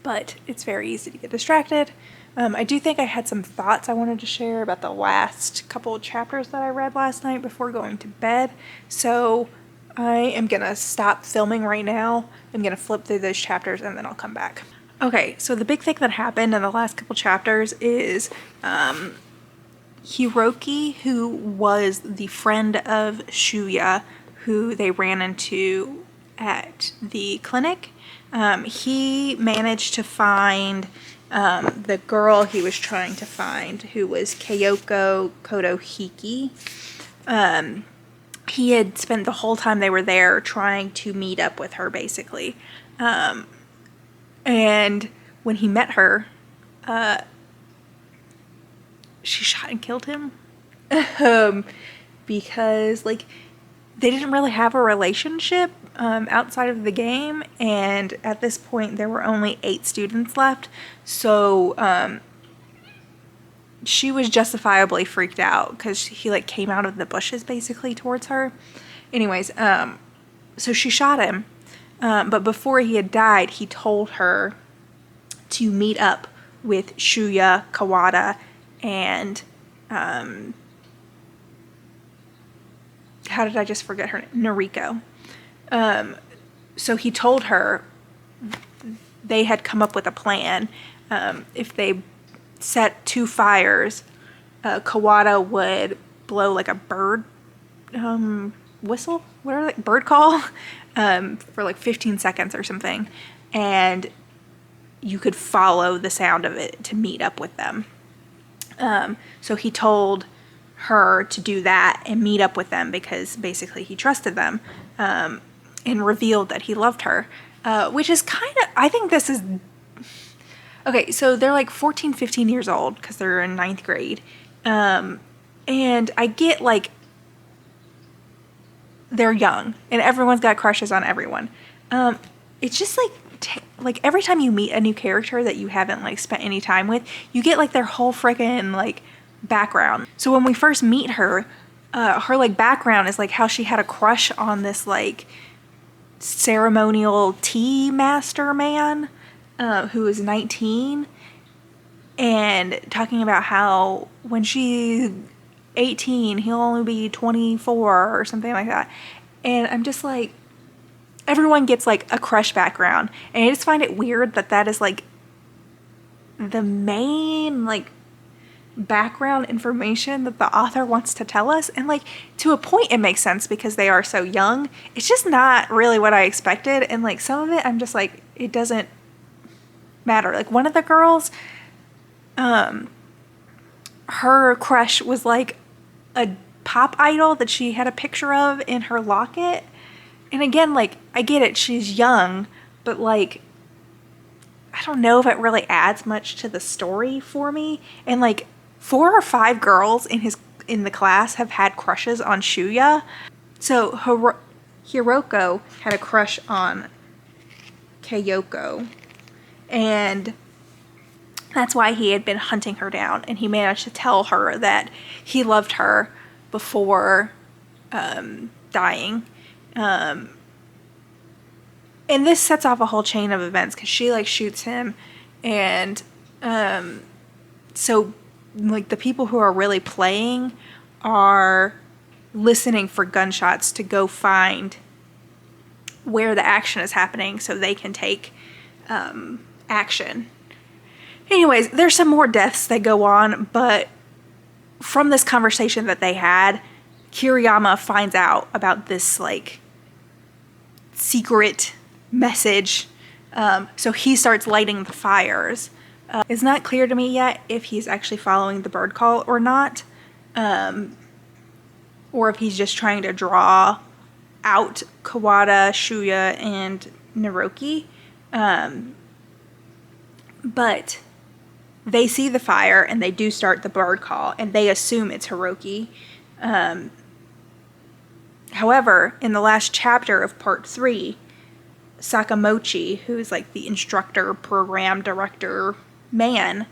But it's very easy to get distracted. I do think I had some thoughts I wanted to share about the last couple of chapters that I read last night before going to bed. So I am going to stop filming right now. I'm going to flip through those chapters and then I'll come back. Okay, so the big thing that happened in the last couple chapters is Hiroki, who was the friend of Shuya, who they ran into at the clinic, he managed to find the girl he was trying to find, who was Kyoko Kotohiki. He had spent the whole time they were there trying to meet up with her, basically. And when he met her, she shot and killed him. Because, like, they didn't really have a relationship outside of the game, and at this point there were only 8 students left, so she was justifiably freaked out because he, like, came out of the bushes basically towards her. Anyways, so she shot him, but before he had died, he told her to meet up with Shuya, Kawada, and how did I just forget her name? Noriko. So he told her they had come up with a plan. If they set 2 fires, Kawada would blow like a bird whistle, whatever, like bird call, for like 15 seconds or something, and you could follow the sound of it to meet up with them. So he told her to do that and meet up with them because basically he trusted them, and revealed that he loved her, which is kind of, I think this is, okay, so they're like 14, 15 years old because they're in 9th grade, and I get, like, they're young and everyone's got crushes on everyone. It's just like every time you meet a new character that you haven't, like, spent any time with, you get, like, their whole freaking, like, background. So when we first meet her, her, like, background is, like, how she had a crush on this, like, ceremonial tea master man, who was 19, and talking about how when she's 18, he'll only be 24 or something like that. And I'm just like, everyone gets, like, a crush background, and I just find it weird that that is, like, the main, like, background information that the author wants to tell us. And, like, to a point it makes sense because they are so young. It's just not really what I expected, and, like, some of it I'm just like, it doesn't matter. Like, one of the girls, her crush was, like, a pop idol that she had a picture of in her locket. And again, like, I get it, she's young, but, like, I don't know if it really adds much to the story for me. And, like, 4 or 5 girls in the class have had crushes on Shuya. So Hiroko had a crush on Kyoko, and that's why he had been hunting her down, and he managed to tell her that he loved her before dying. And this sets off a whole chain of events because she, like, shoots him, and so, like, the people who are really playing are listening for gunshots to go find where the action is happening so they can take action. Anyways, there's some more deaths that go on, but from this conversation that they had, Kiriyama finds out about this, like, secret message, so he starts lighting the fires. It's not clear to me yet if he's actually following the bird call or not, or if he's just trying to draw out Kawada, Shuya, and Naroki. But they see the fire and they do start the bird call, and they assume it's Hiroki. However, in the last chapter of part 3, Sakamochi, who's, like, the instructor, program director man,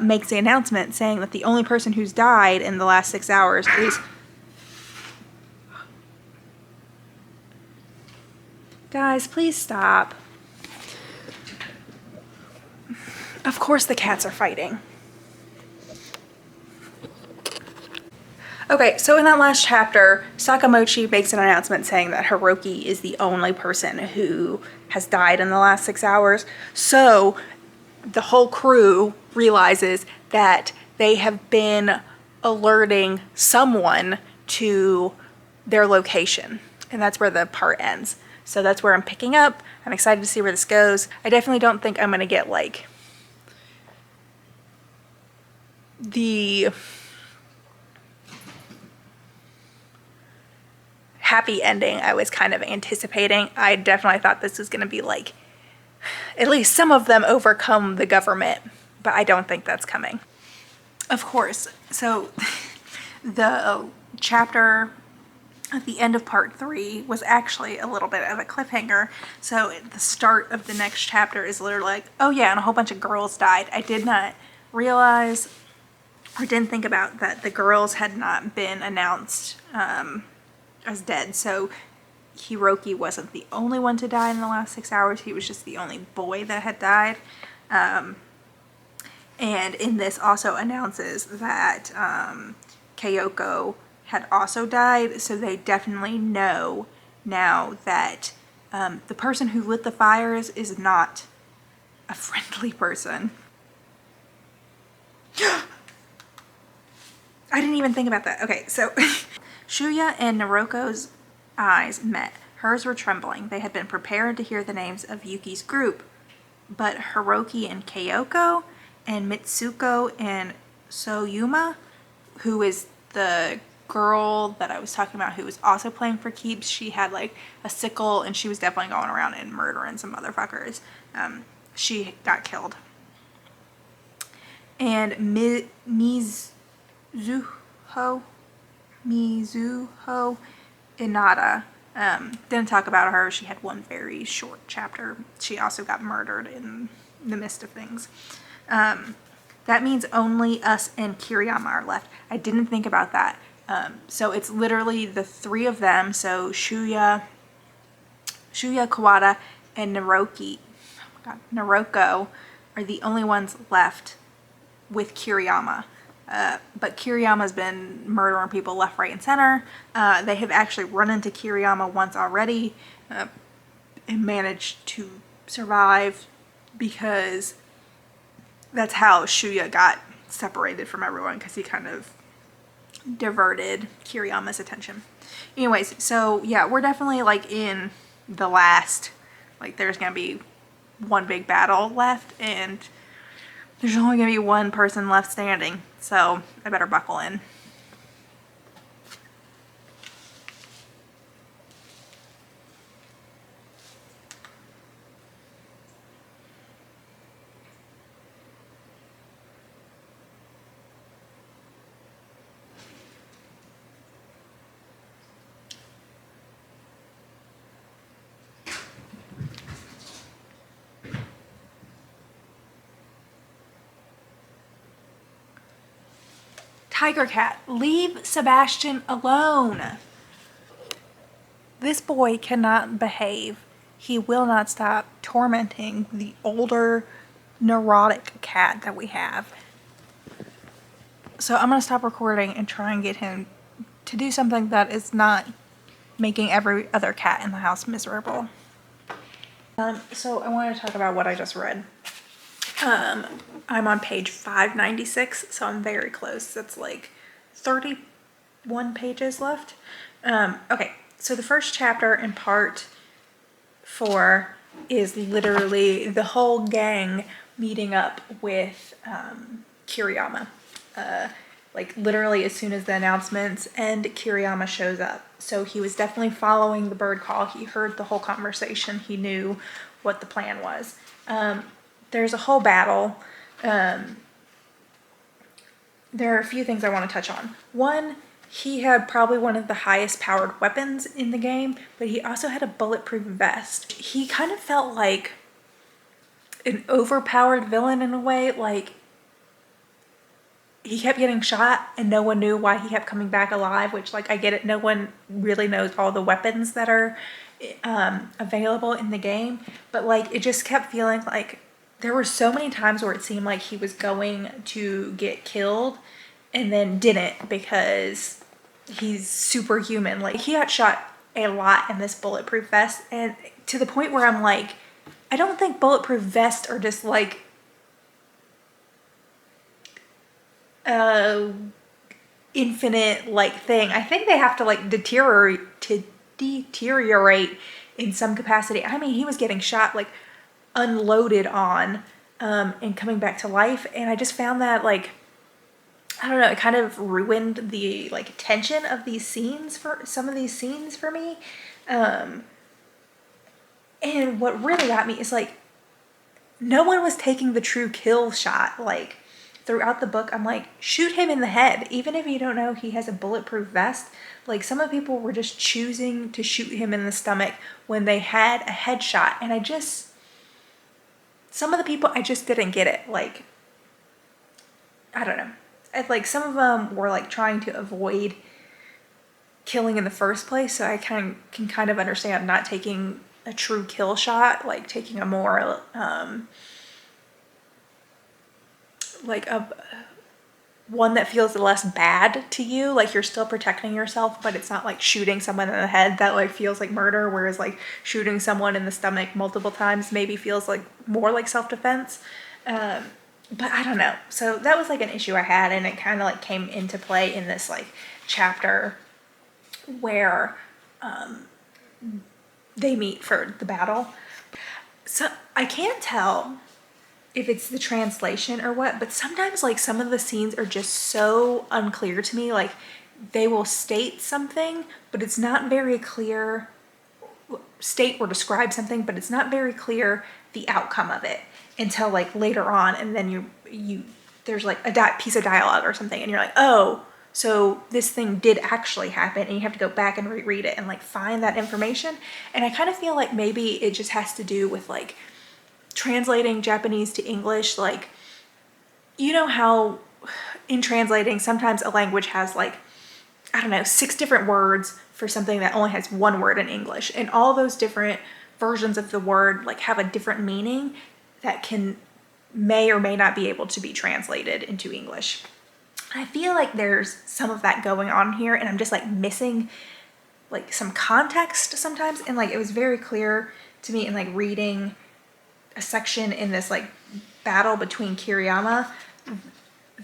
makes the announcement saying that the only person who's died in the last 6 hours Guys, please stop. Of course the cats are fighting. Okay, so in that last chapter, Sakamochi makes an announcement saying that Hiroki is the only person who has died in the last 6 hours. So the whole crew realizes that they have been alerting someone to their location. And that's where the part ends. So that's where I'm picking up. I'm excited to see where this goes. I definitely don't think I'm going to get like the happy ending I was kind of anticipating. I definitely thought this was going to be like at least some of them overcome the government, but I don't think that's coming. Of course, so the chapter at the end of part 3 was actually a little bit of a cliffhanger. So at the start of the next chapter is literally like, oh yeah, and a whole bunch of girls died. I did not realize or didn't think about that the girls had not been announced as dead. So Hiroki wasn't the only one to die in the last 6 hours. He was just the only boy that had died. And in this also announces that Kyoko had also died. So they definitely know now that the person who lit the fires is not a friendly person. I didn't even think about that. Okay, so Shuya and Naruko's eyes met. Hers were trembling. They had been prepared to hear the names of Yuki's group, but Hiroki and Kyoko and Mitsuko and Soyuma, who is the girl that I was talking about who was also playing for keeps, she had like a sickle and she was definitely going around and murdering some motherfuckers. She got killed. And Mizuho Inada. Didn't talk about her. She had one very short chapter. She also got murdered in the midst of things. That means only us and Kiriyama are left. I didn't think about that. So it's literally the 3 of them. So Shuya, Kawada, and Naroko are the only ones left with Kiriyama. But Kiriyama's been murdering people left, right, and center. They have actually run into Kiriyama once already and managed to survive because that's how Shuya got separated from everyone, because he kind of diverted Kiriyama's attention. Anyways, so yeah, we're definitely like in the last, like there's gonna be one big battle left and there's only gonna be one person left standing, so I better buckle in. Tiger Cat, leave Sebastian alone. This boy cannot behave. He will not stop tormenting the older neurotic cat that we have. So I'm going to stop recording and try and get him to do something that is not making every other cat in the house miserable. So I want to talk about what I just read. I'm on page 596, so I'm very close. That's like 31 pages left. Okay, so the first chapter in part 4 is literally the whole gang meeting up with Kiriyama. Like literally as soon as the announcements end, Kiriyama shows up. So he was definitely following the bird call. He heard the whole conversation. He knew what the plan was. There's a whole battle. There are a few things I want to touch on. One, he had probably one of the highest powered weapons in the game, but he also had a bulletproof vest. He kind of felt like an overpowered villain in a way. Like he kept getting shot and no one knew why he kept coming back alive, which like I get it. No one really knows all the weapons that are available in the game, but like it just kept feeling like there were so many times where it seemed like he was going to get killed and then didn't because he's superhuman. Like he got shot a lot in this bulletproof vest, and to the point where I'm like, I don't think bulletproof vests are just like infinite like thing. I think they have to like deteriorate in some capacity. I mean, he was getting shot, like unloaded on, and coming back to life, and I just found that like, I don't know, it kind of ruined the like tension of these scenes for some of these scenes for me. And what really got me is like, no one was taking the true kill shot. Like throughout the book, I'm like, shoot him in the head. Even if you don't know he has a bulletproof vest, like some of the people were just choosing to shoot him in the stomach when they had a headshot. And some of the people, I just didn't get it. Like, I don't know. Like some of them were like trying to avoid killing in the first place. So I can kind of understand not taking a true kill shot, like taking a more, like a one that feels less bad to you, like you're still protecting yourself, but it's not like shooting someone in the head that like feels like murder, whereas like shooting someone in the stomach multiple times maybe feels like more like self-defense. But I don't know, so that was like an issue I had, and it kind of like came into play in this like chapter where they meet for the battle. So I can't tell if it's the translation or what, but sometimes like some of the scenes are just so unclear to me. Like they will state something, but it's not very clear, state or describe something, but it's not very clear the outcome of it until like later on. And then you there's like a piece of dialogue or something, and you're like, oh, so this thing did actually happen, and you have to go back and reread it and like find that information. And I kind of feel like maybe it just has to do with like translating Japanese to English. Like, you know how in translating sometimes a language has like, I don't know, 6 different words for something that only has 1 word in English, and all those different versions of the word like have a different meaning that may or may not be able to be translated into English. I feel like there's some of that going on here, and I'm just like missing like some context sometimes. And like it was very clear to me in like reading a section in this like battle between Kiriyama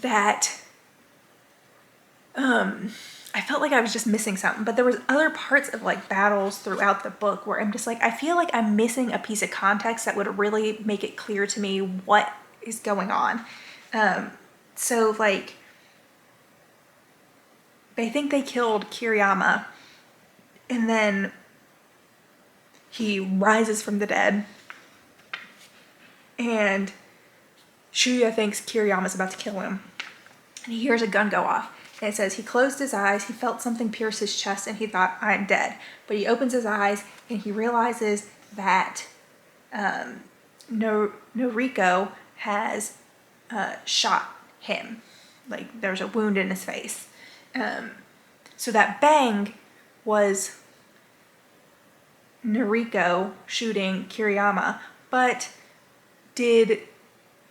that I felt like I was just missing something. But there was other parts of like battles throughout the book where I'm just like, I feel like I'm missing a piece of context that would really make it clear to me what is going on. So like they think they killed Kiriyama, and then he rises from the dead, and Shuya thinks Kiriyama's about to kill him, and he hears a gun go off, and it says he closed his eyes, he felt something pierce his chest, and he thought, I'm dead. But he opens his eyes and he realizes that Noriko has shot him. Like there's a wound in his face. So that bang was Noriko shooting Kiriyama, but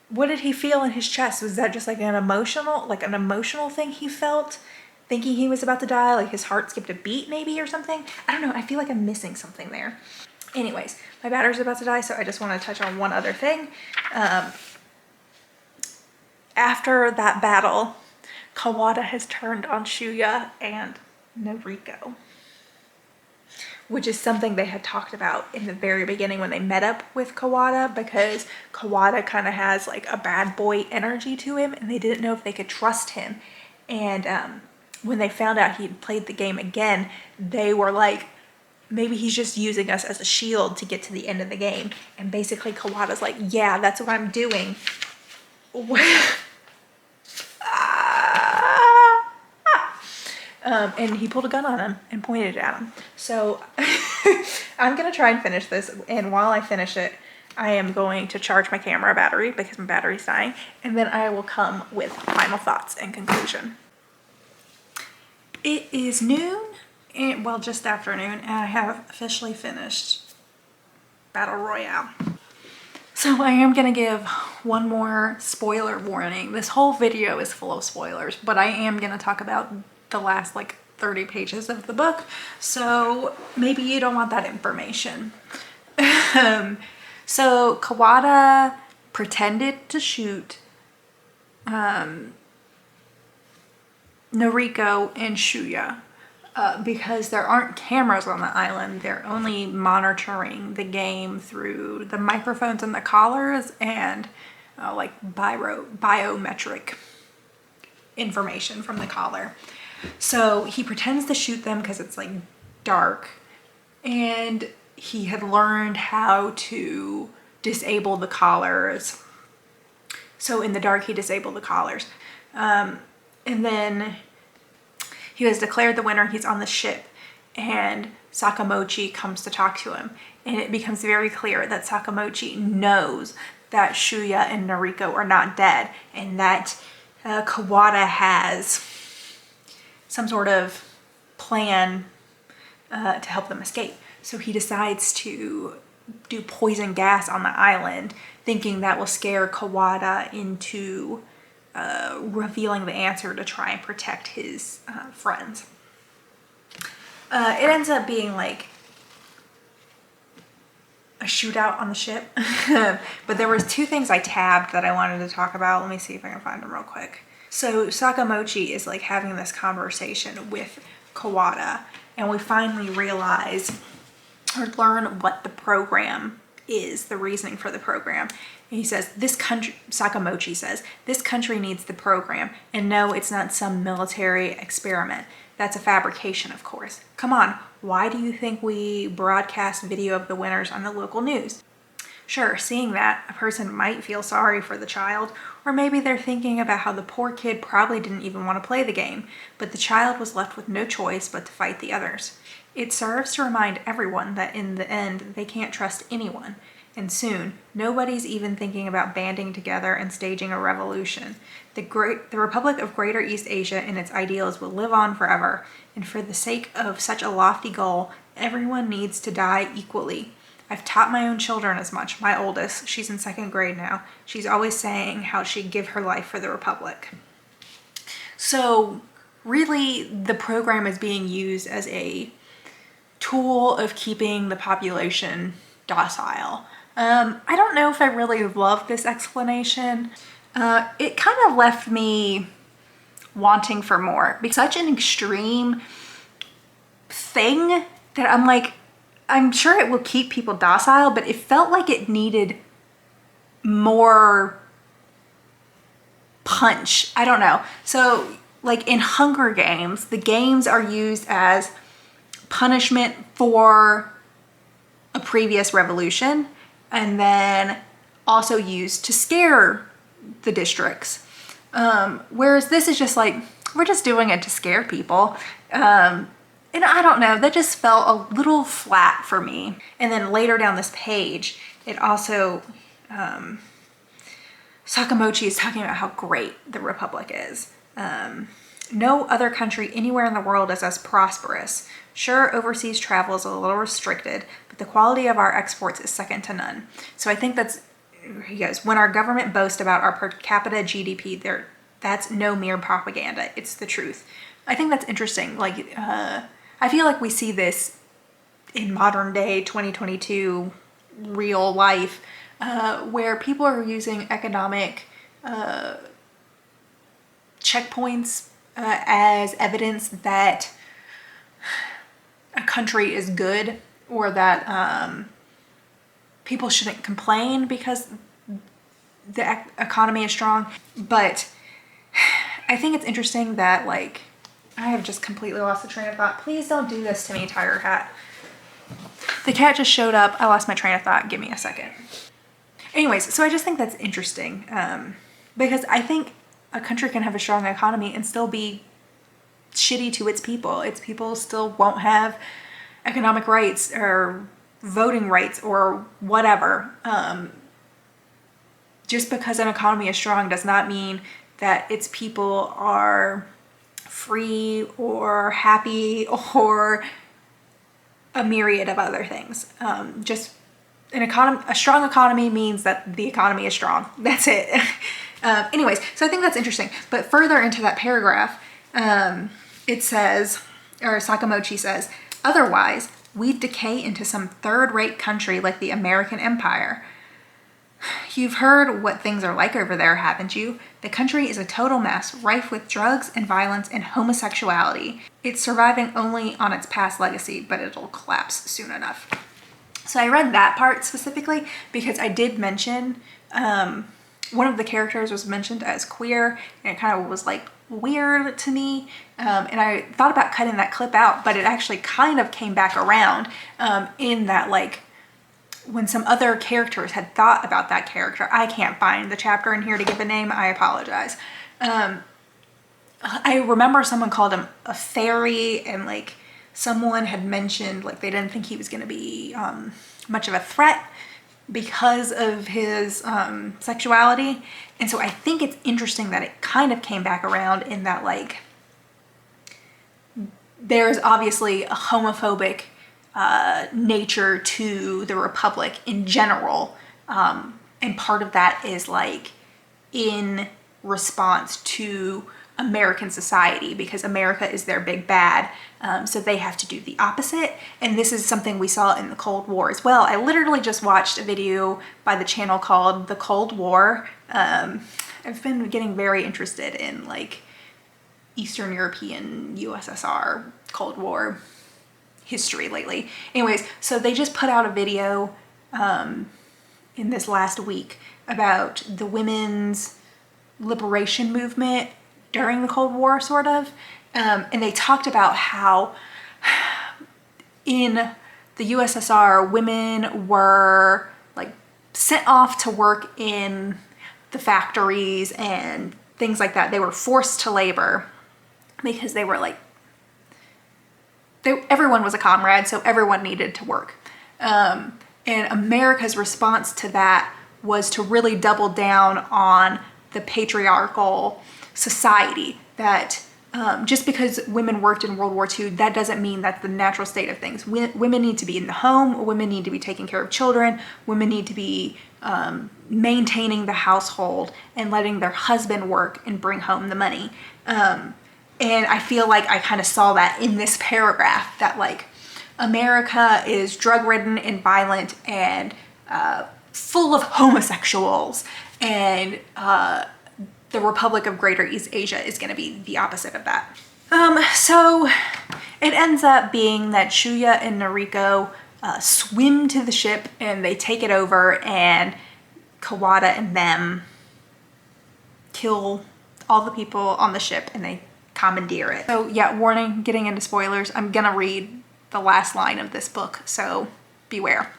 what did he feel in his chest? Was that just like an emotional thing he felt, thinking he was about to die? Like his heart skipped a beat maybe or something? I don't know. I feel like I'm missing something there. Anyways, my battery's about to die, so I just want to touch on one other thing. After that battle, Kawada has turned on Shuya and Noriko, which is something they had talked about in the very beginning when they met up with Kawada, because Kawada kind of has like a bad boy energy to him, and they didn't know if they could trust him. And when they found out he had played the game again, they were like, maybe he's just using us as a shield to get to the end of the game. And basically Kawada's like, yeah, that's what I'm doing. And he pulled a gun on him and pointed it at him. So I'm going to try and finish this. And while I finish it, I am going to charge my camera battery because my battery's dying. And then I will come with final thoughts and conclusion. It is noon
well, just afternoon, and I have officially finished Battle Royale. So I am gonna give one more spoiler warning. This whole video is full of spoilers, but I am gonna talk about the last like 30 pages of the book. So maybe you don't want that information. So Kawada pretended to shoot Noriko and Shuya because there aren't cameras on the island. They're only monitoring the game through the microphones and the collars and like biometric information from the collar. So he pretends to shoot them because it's like dark, and he had learned how to disable the collars. So in the dark, he disabled the collars. And then he was declared the winner. He's on the ship, and Sakamochi comes to talk to him. And it becomes very clear that Sakamochi knows that Shuya and Noriko are not dead, and that Kawada has some sort of plan to help them escape. So he decides to do poison gas on the island, thinking that will scare Kawada into revealing the answer to try and protect his friends. It ends up being like a shootout on the ship. But there was two things I tabbed that I wanted to talk about. Let me see if I can find them real quick. So Sakamochi is like having this conversation with Kawada, and we finally realize or learn what the program is, the reasoning for the program. And he says, Sakamochi says, this country needs the program, and no, it's not some military experiment. That's a fabrication, of course. Come on, why do you think we broadcast video of the winners on the local news? Sure, seeing that, a person might feel sorry for the child, or maybe they're thinking about how the poor kid probably didn't even want to play the game, but the child was left with no choice but to fight the others. It serves to remind everyone that in the end, they can't trust anyone. And soon, nobody's even thinking about banding together and staging a revolution. The Republic of Greater East Asia and its ideals will live on forever, and for the sake of such a lofty goal, everyone needs to die equally. I've taught my own children as much. My oldest, she's in 2nd grade now, she's always saying how she'd give her life for the Republic. So really, the program is being used as a tool of keeping the population docile. I don't know if I really love this explanation. It kind of left me wanting for more. Because such an extreme thing that I'm like, I'm sure it will keep people docile, but it felt like it needed more punch. I don't know. So like in Hunger Games, the games are used as punishment for a previous revolution, and then also used to scare the districts. Whereas this is just like, we're just doing it to scare people. And I don't know, that just felt a little flat for me. And then later down this page, it also, Sakamochi is talking about how great the Republic is. No other country anywhere in the world is as prosperous. Sure, overseas travel is a little restricted, but the quality of our exports is second to none. So I think that's, he goes, when our government boasts about our per capita GDP, that's no mere propaganda, it's the truth. I think that's interesting. Like, I feel like we see this in modern day 2022 real life, where people are using economic checkpoints as evidence that a country is good, or that people shouldn't complain because the economy is strong. But I think it's interesting that, like, I have just completely lost the train of thought. Please don't do this to me, Tiger Cat. The cat just showed up. I lost my train of thought. Give me a second. Anyways, so I just think that's interesting, because I think a country can have a strong economy and still be shitty to its people. Its people still won't have economic rights or voting rights or whatever. Just because an economy is strong does not mean that its people are
free or happy or a myriad of other things. Just a strong economy means that the economy is strong. That's it. Anyways, so I think that's interesting. But further into that paragraph, it says, or Sakamochi says, otherwise, we'd decay into some third-rate country like the American Empire. You've heard what things are like over there, haven't you? The country is a total mess, rife with drugs and violence and homosexuality. It's surviving only on its past legacy, but it'll collapse soon enough. So I read that part specifically because I did mention, one of the characters was mentioned as queer, and it kind of was like weird to me. And I thought about cutting that clip out, but it actually kind of came back around in that, like, when some other characters had thought about that character. I can't find the chapter in here to give a name. I apologize. I remember someone called him a fairy, and like someone had mentioned like they didn't think he was going to be much of a threat because of his sexuality. And so I think it's interesting that it kind of came back around in that, like, there's obviously a homophobic nature to the Republic in general, and part of that is like in response to American society, because America is their big bad, so they have to do the opposite. And this is something we saw in the Cold War as well. I literally just watched a video by the channel called The Cold War. I've been getting very interested in like Eastern European USSR Cold War history lately. Anyways, so they just put out a video in this last week about the women's liberation movement during the Cold War, sort of. And they talked about how in the USSR, women were like sent off to work in the factories and things like that. They were forced to labor because they were like, everyone was a comrade, so everyone needed to work. And America's response to that was to really double down on the patriarchal society that just because women worked in World War II, that doesn't mean that's the natural state of things. Women need to be in the home, women need to be taking care of children, women need to be maintaining the household and letting their husband work and bring home the money. And I feel like I kind of saw that in this paragraph, that like America is drug-ridden and violent and full of homosexuals, and the Republic of Greater East Asia is going to be the opposite of that. So it ends up being that Shuya and Noriko swim to the ship and they take it over, and Kawada and them kill all the people on the ship and they commandeer it. So yeah, warning, getting into spoilers. I'm gonna read the last line of this book, so beware.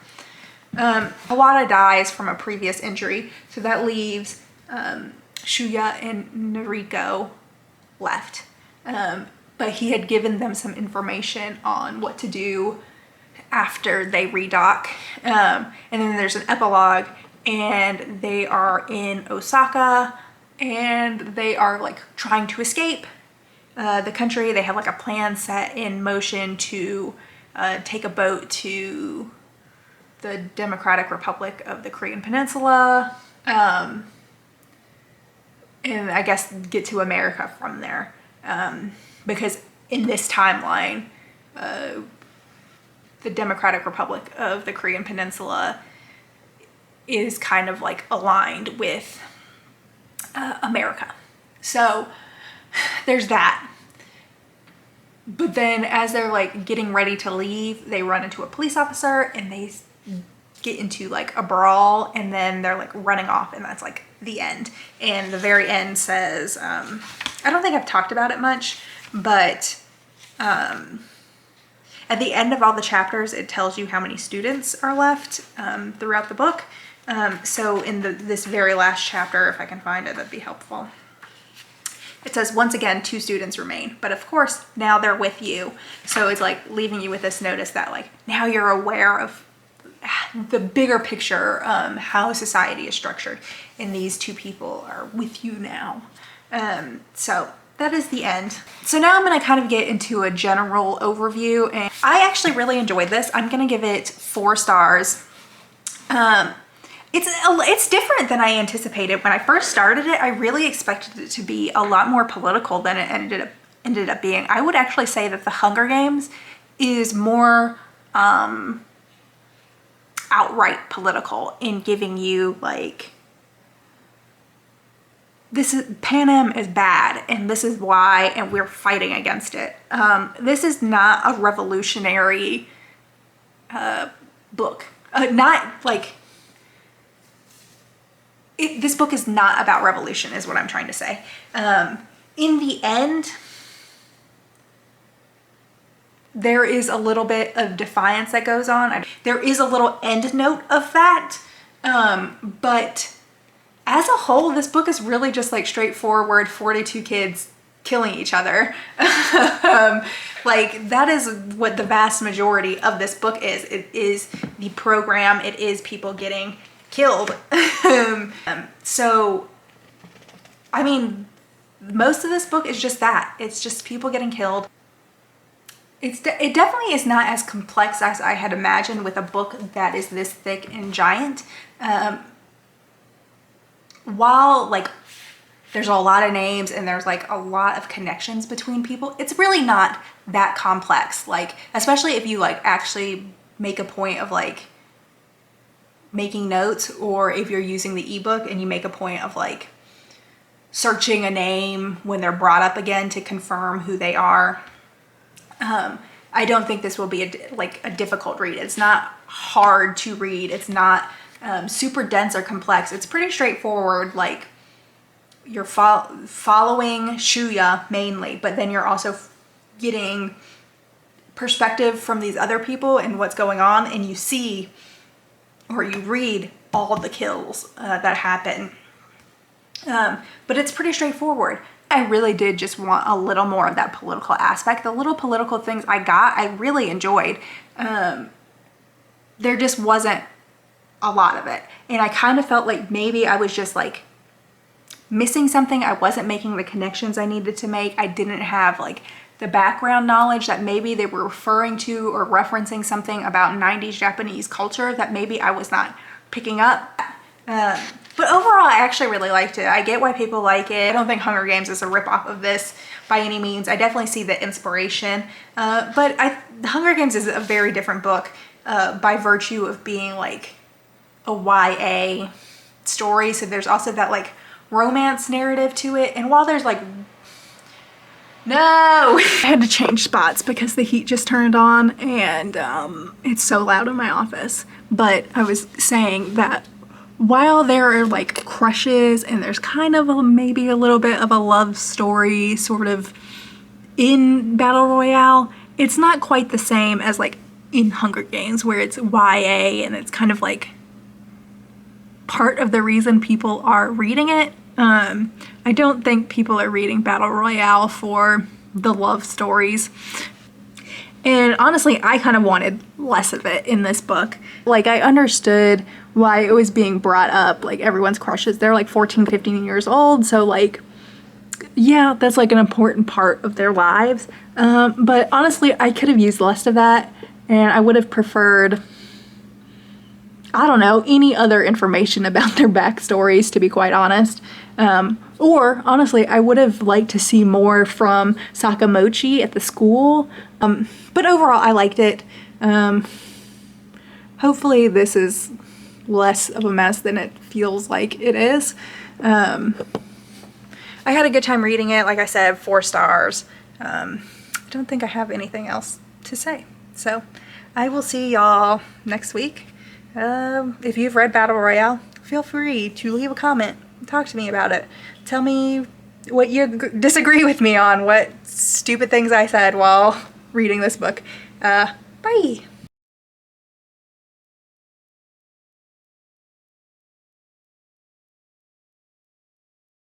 Kawada dies from a previous injury, so that leaves Shuya and Noriko left. But he had given them some information on what to do after they redock. And then there's an epilogue, and they are in Osaka, and they are like trying to escape the country. They have like a plan set in motion to take a boat to the Democratic Republic of the Korean Peninsula, and I guess get to America from there. Because in this timeline, the Democratic Republic of the Korean Peninsula is kind of like aligned with America. So there's that. But then as they're like getting ready to leave, they run into a police officer and they get into like a brawl, and then they're like running off, and that's like the end. And the very end says, I don't think I've talked about it much, but at the end of all the chapters, it tells you how many students are left throughout the book. So in this very last chapter, if I can find it, that'd be helpful. It says, once again, 2 students remain, but of course, now they're with you. So it's like leaving you with this notice that like, now you're aware of the bigger picture, how society is structured, and these 2 people are with you now. So that is the end. So now I'm gonna kind of get into a general overview, and I actually really enjoyed this. I'm gonna give it 4 stars. It's different than I anticipated. When I first started it, I really expected it to be a lot more political than it ended up being. I would actually say that The Hunger Games is more outright political in giving you like, this is, Panem is bad and this is why, and we're fighting against it. This is not a revolutionary book. Not like, this book is not about revolution is what I'm trying to say. In the end, there is a little bit of defiance that goes on. There is a little end note of that, but as a whole, this book is really just like straightforward 42 kids killing each other. Like that is what the vast majority of this book is. It is the program. It is people getting killed. So, I mean, most of this book is just that. It's just people getting killed. It definitely is not as complex as I had imagined with a book that is this thick and giant. While like there's a lot of names and there's like a lot of connections between people, it's really not that complex. Like, especially if you like actually make a point of like making notes, or if you're using the ebook and you make a point of like searching a name when they're brought up again to confirm who they are. I don't think this will be a difficult read. It's not hard to read. It's not super dense or complex. It's pretty straightforward. Like you're following Shuya mainly, but then you're also getting perspective from these other people and what's going on, and you see or you read all the kills that happen. But it's pretty straightforward. I really did just want a little more of that political aspect. The little political things I got, I really enjoyed. There just wasn't a lot of it. And I kind of felt like maybe I was just like missing something. I wasn't making the connections I needed to make. I didn't have like the background knowledge that maybe they were referring to or referencing something about 90s Japanese culture that maybe I was not picking up. But overall, I actually really liked it. I get why people like it. I don't think Hunger Games is a ripoff of this by any means. I definitely see the inspiration. But Hunger Games is a very different book by virtue of being like a YA story. So there's also that like romance narrative to it. And while there's like, no, I had to change spots because the heat just turned on and it's so loud in my office. But I was saying that while there are like crushes and there's kind of maybe a little bit of a love story sort of in Battle Royale, it's not quite the same as like in Hunger Games where it's YA and it's kind of like part of the reason people are reading it. I don't think people are reading Battle Royale for the love stories. And honestly, I kind of wanted less of it in this book. Like, I understood why it was being brought up, like everyone's crushes. They're like 14, 15 years old, so like, yeah, that's like an important part of their lives. But honestly, I could have used less of that, and I would have preferred, I don't know, any other information about their backstories, to be quite honest. Or honestly, I would have liked to see more from Sakamochi at the school. But overall, I liked it. Hopefully this is less of a mess than it feels like it is. I had a good time reading it. Like I said, 4 stars. I don't think I have anything else to say. So I will see y'all next week. If you've read Battle Royale, feel free to leave a comment. Talk to me about it. Tell me what you disagree with me on, what stupid things I said while reading this book. Bye!